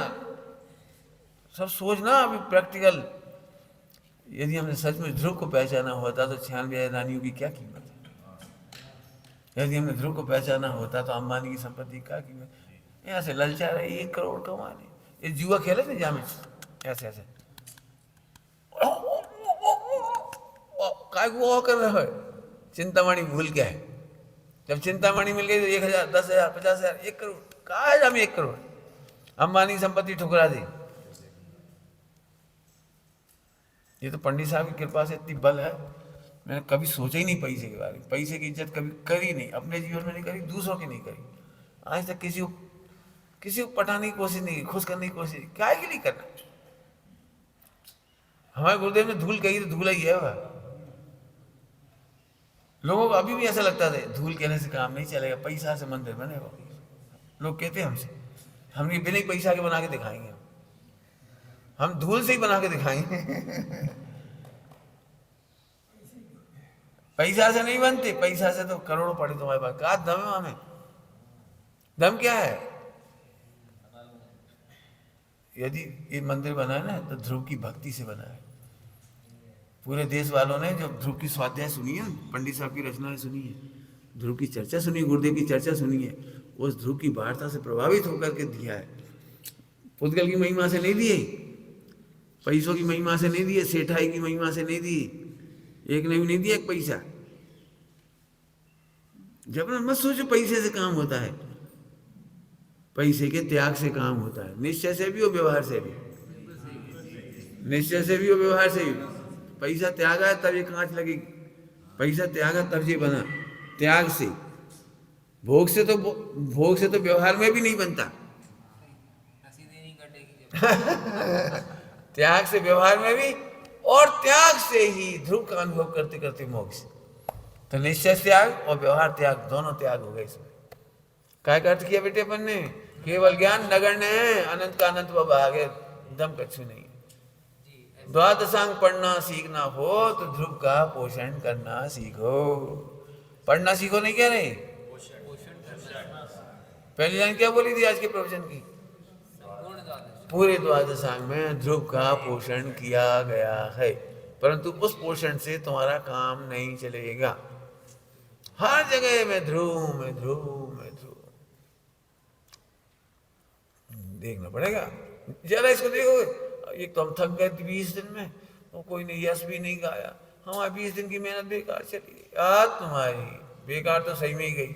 Speaker 1: सब सोचना अभी प्रैक्टिकल। यदि हमने सच में ध्रुव को पहचाना होता तो 96 रानियों की क्या कीमत है? यदि हमने ध्रुव को पहचाना होता तो अंबानी की संपत्ति क्या कीमत? यहाँ से ललचा रहे 1 करोड़ कमाने, ये जुआ खेले थे जामे ऐसे ऐसे, काय को कर रहा है? चिंतामणि भूल क्या है? जब चिंतामणि मिल गई तो 1,000, 10,000, 50,000, 1 करोड़ कहा है? जामे 1 करोड़ अंबानी की संपत्ति ठुकरा दी। ये तो पंडित साहब की कृपा से इतनी बल है, मैंने कभी सोचा ही नहीं पैसे के बारे में। पैसे की इज्जत कभी करी नहीं, अपने जीवन में नहीं करी, दूसरों की नहीं करी। आज तक किसी को पटाने की कोशिश नहीं की, खुश करने की कोशिश, क्या के लिए करना? हमारे गुरुदेव ने धूल कही तो धूल ही है वह। लोगों को अभी भी ऐसा लगता है धूल कहने से काम नहीं चलेगा, पैसा से मंदिर बनेगा। लोग कहते हैं हमसे, हम ये बिना ही पैसा के बना के दिखाएंगे, हम धूल से ही बना के दिखाएंगे। पैसा से नहीं बनते, पैसा से तो करोड़ों पड़े तुम्हारे पास, कहा दम है हमें? दम क्या है? यदि ये मंदिर बना है ना तो ध्रुव की भक्ति से बना है। पूरे देश वालों ने जो ध्रुव की स्वाध्याय सुनी है, पंडित साहब की रचनाएं सुनी है, ध्रुव की चर्चा सुनी, गुरुदेव की चर्चा सुनी है, उस ध्रुव की वार्ता से प्रभावित होकर के दिया है। पुद्गल की महिमा से नहीं दिए, पैसों की महिमा से नहीं दिए, सेठाई की महिमा से नहीं दिए, एक ने भी नहीं दिया एक पैसा। जब मत सोचो पैसे से काम होता है, पैसे के त्याग से काम होता है, निश्चय से भी और व्यवहार से भी, निश्चय से भी और व्यवहार से भी। पैसा त्यागा है तब ये कांच लगेगी, पैसा त्यागा तब ये बना, त्याग से। भोग से तो व्यवहार में भी नहीं बनता।
Speaker 2: रसीदें नहीं कटेगी
Speaker 1: त्याग से व्यवहार में भी, और त्याग से ही ध्रुव का अनुभव करते करते मोक्ष। तो निश्चय त्याग और व्यवहार त्याग, दोनों त्याग हो गए इसमें। काय का अर्थ किया बेटे अपन ने? केवल ज्ञान नगण्य है, अनंत का अनंत भाग है, दम कछु नहीं। द्वादशांग पढ़ना सीखना हो तो ध्रुव का पोषण करना सीखो। पढ़ना सीखो नहीं कह रहे, पहली लाइन क्या बोली थी आज के प्रवचन की? पूरे द्वादशांग में ध्रुव का पोषण किया गया है, परंतु उस पोषण से तुम्हारा काम नहीं चलेगा। हर जगह में ध्रुव में ध्रुव में ध्रुव देखना पड़ेगा। जरा इसको देखो, एक तो हम थक गए 20 दिन में, तो कोई ने यश भी नहीं गाया, हमारी 20 दिन की मेहनत बेकार चली गई। यार तुम्हारी बेकार तो सही में ही गई।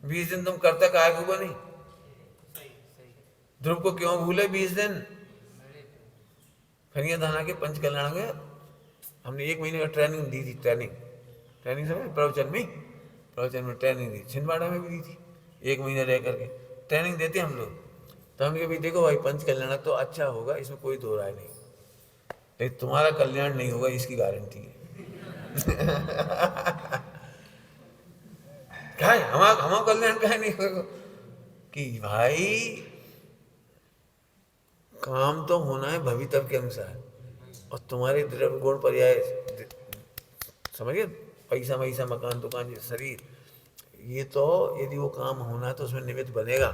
Speaker 1: 20 दिन तुम करता काय को बनी? ध्रुव को क्यों भूले 20 दिन? खनिया थाना के पंच कल्याण में हमने 1 महीने का ट्रेनिंग दी थी। ट्रेनिंग समझ, प्रवचन में ट्रेनिंग दी, छिंदवाड़ा में भी दी थी। 1 महीना रह करके ट्रेनिंग देते हम लोग। तो हमने कहा भाई देखो भाई, पंच कल्याण तो अच्छा होगा, इसमें कोई दो राय नहीं, लेकिन तुम्हारा कल्याण नहीं होगा, इसकी गारंटी है। क्या है हमारा कल्याण क्या नहीं होगा कि भाई काम तो होना है भवितव्य के अनुसार, और तुम्हारे द्रव्य गुण पर्याय समझिए, पैसा वैसा मकान दुकान ये शरीर, ये तो यदि वो काम होना है तो उसमें निमित्त बनेगा,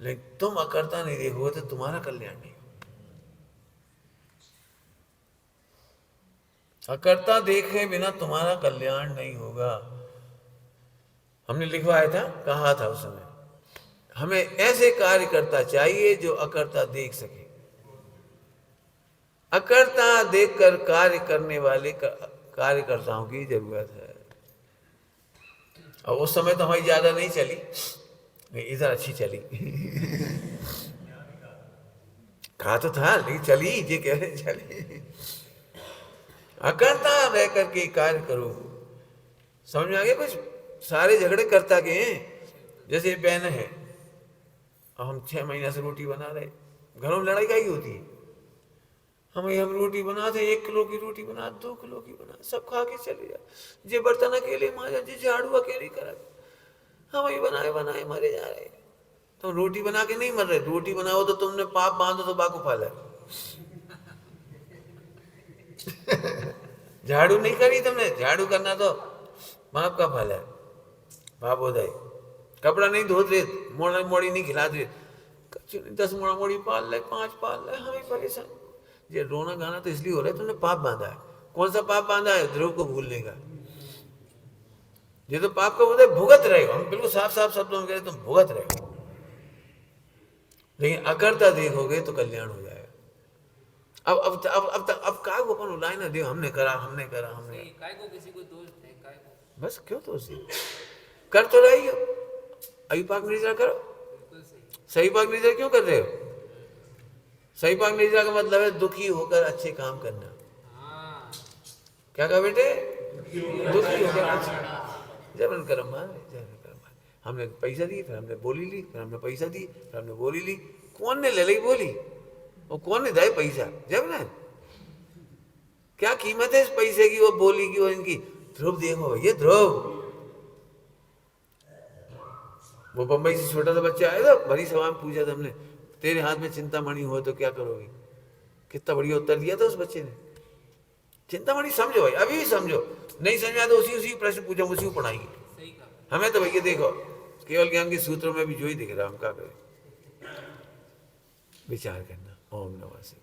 Speaker 1: लेकिन तुम अकर्ता नहीं देखोगे तो तुम्हारा कल्याण नहीं। अकर्ता देखे बिना तुम्हारा कल्याण नहीं होगा। हमने लिखवाया था, कहा था उस समय, हमें ऐसे कार्यकर्ता चाहिए जो अकर्ता देख सके। अकर्ता देखकर कार्य करने वाले कार्यकर्ताओं की जरूरत है। और उस समय तो हमारी ज्यादा नहीं चली, नहीं इधर अच्छी चली। कहा तो था लेकिन चली, ये कह रहे चली। अकर्ता रह करके कार्य करो। समझ में आ गया कुछ? सारे झगड़े कर्ता के हैं। जैसे बहन है, अब हम 6 महीने से रोटी बना रहे, घरों में लड़ाई काई होती है। हम रोटी बनाते, 1 किलो की रोटी बना, 2 किलो की बना, सब खा के चले जा। जे बर्तन अकेले मांजा, जे झाड़ू अकेले करा, हम ये बनाए बनाए मरे जा रहे। तो रोटी बना के नहीं मर रहे, रोटी बनाओ तो तुमने पाप बांधो तो बाको फाला। झाड़ू नहीं करी तुमने, झाड़ू करना तो पाप का फल है, पाप होता है। कपड़ा नहीं धोते, मोड़ा मोड़ी नहीं खिलाते, 10 मोड़ा मोड़ी पाल ले, 5 पाल ले, हमें परेशान। ये रोना गाना तो इसलिए हो रहा है तुमने पाप बांधा है। कौन सा पाप बांधा है? ध्रुव को भूलने का। ये तो पाप का होता है, भुगत रहे हो। हम बिल्कुल साफ साफ शब्दों में कह रहे तुम भुगत रहे हो, लेकिन अकर्ता देखोगे तो कल्याण हो जाएगा। अब काय को अपन उलाए ना दियो, हमने करा
Speaker 2: काय को किसी को दोष दे, काय को
Speaker 1: बस क्यों दोष दे? कर तो रही हो, अभी पाक निर्जरा करो।
Speaker 2: बिल्कुल सही।
Speaker 1: सही पाक निर्जरा क्यों कर रहे हो? सही पाक निर्जरा का मतलब है दुखी होकर अच्छे काम करना।
Speaker 2: हाँ,
Speaker 1: क्या कहा बेटे? दुखी होकर अच्छे, जबरन कर्म मान, जबरन कर्म मान। हमने पैसा दिए, फिर हमने बोली ली, फिर हमने पैसा दी, फिर हमने बोली ली। कौन ने ले ली बोली और कौन ने दे पैसा? जबरन। क्या कीमत है इस पैसे की, वो बोली की और इनकी? ध्रुव देखो, ये ध्रुव, वो बंबई से छोटा सा बच्चा आया था, बड़ी सभा में पूछा था हमने, तेरे हाथ में चिंतामणि हो तो क्या करोगे? कितना बढ़िया उत्तर दिया था उस बच्चे ने। चिंतामणि समझो भाई, अभी भी समझो, नहीं समझा तो उसी प्रश्न पूछो, उसी को पढ़ाएंगे।
Speaker 2: सही कहा।
Speaker 1: हमें तो भैया देखो, केवल ज्ञान के सूत्रों में भी जो ही दिख रहा, हम क्या करें? विचार करना। ओम नमः शिवाय।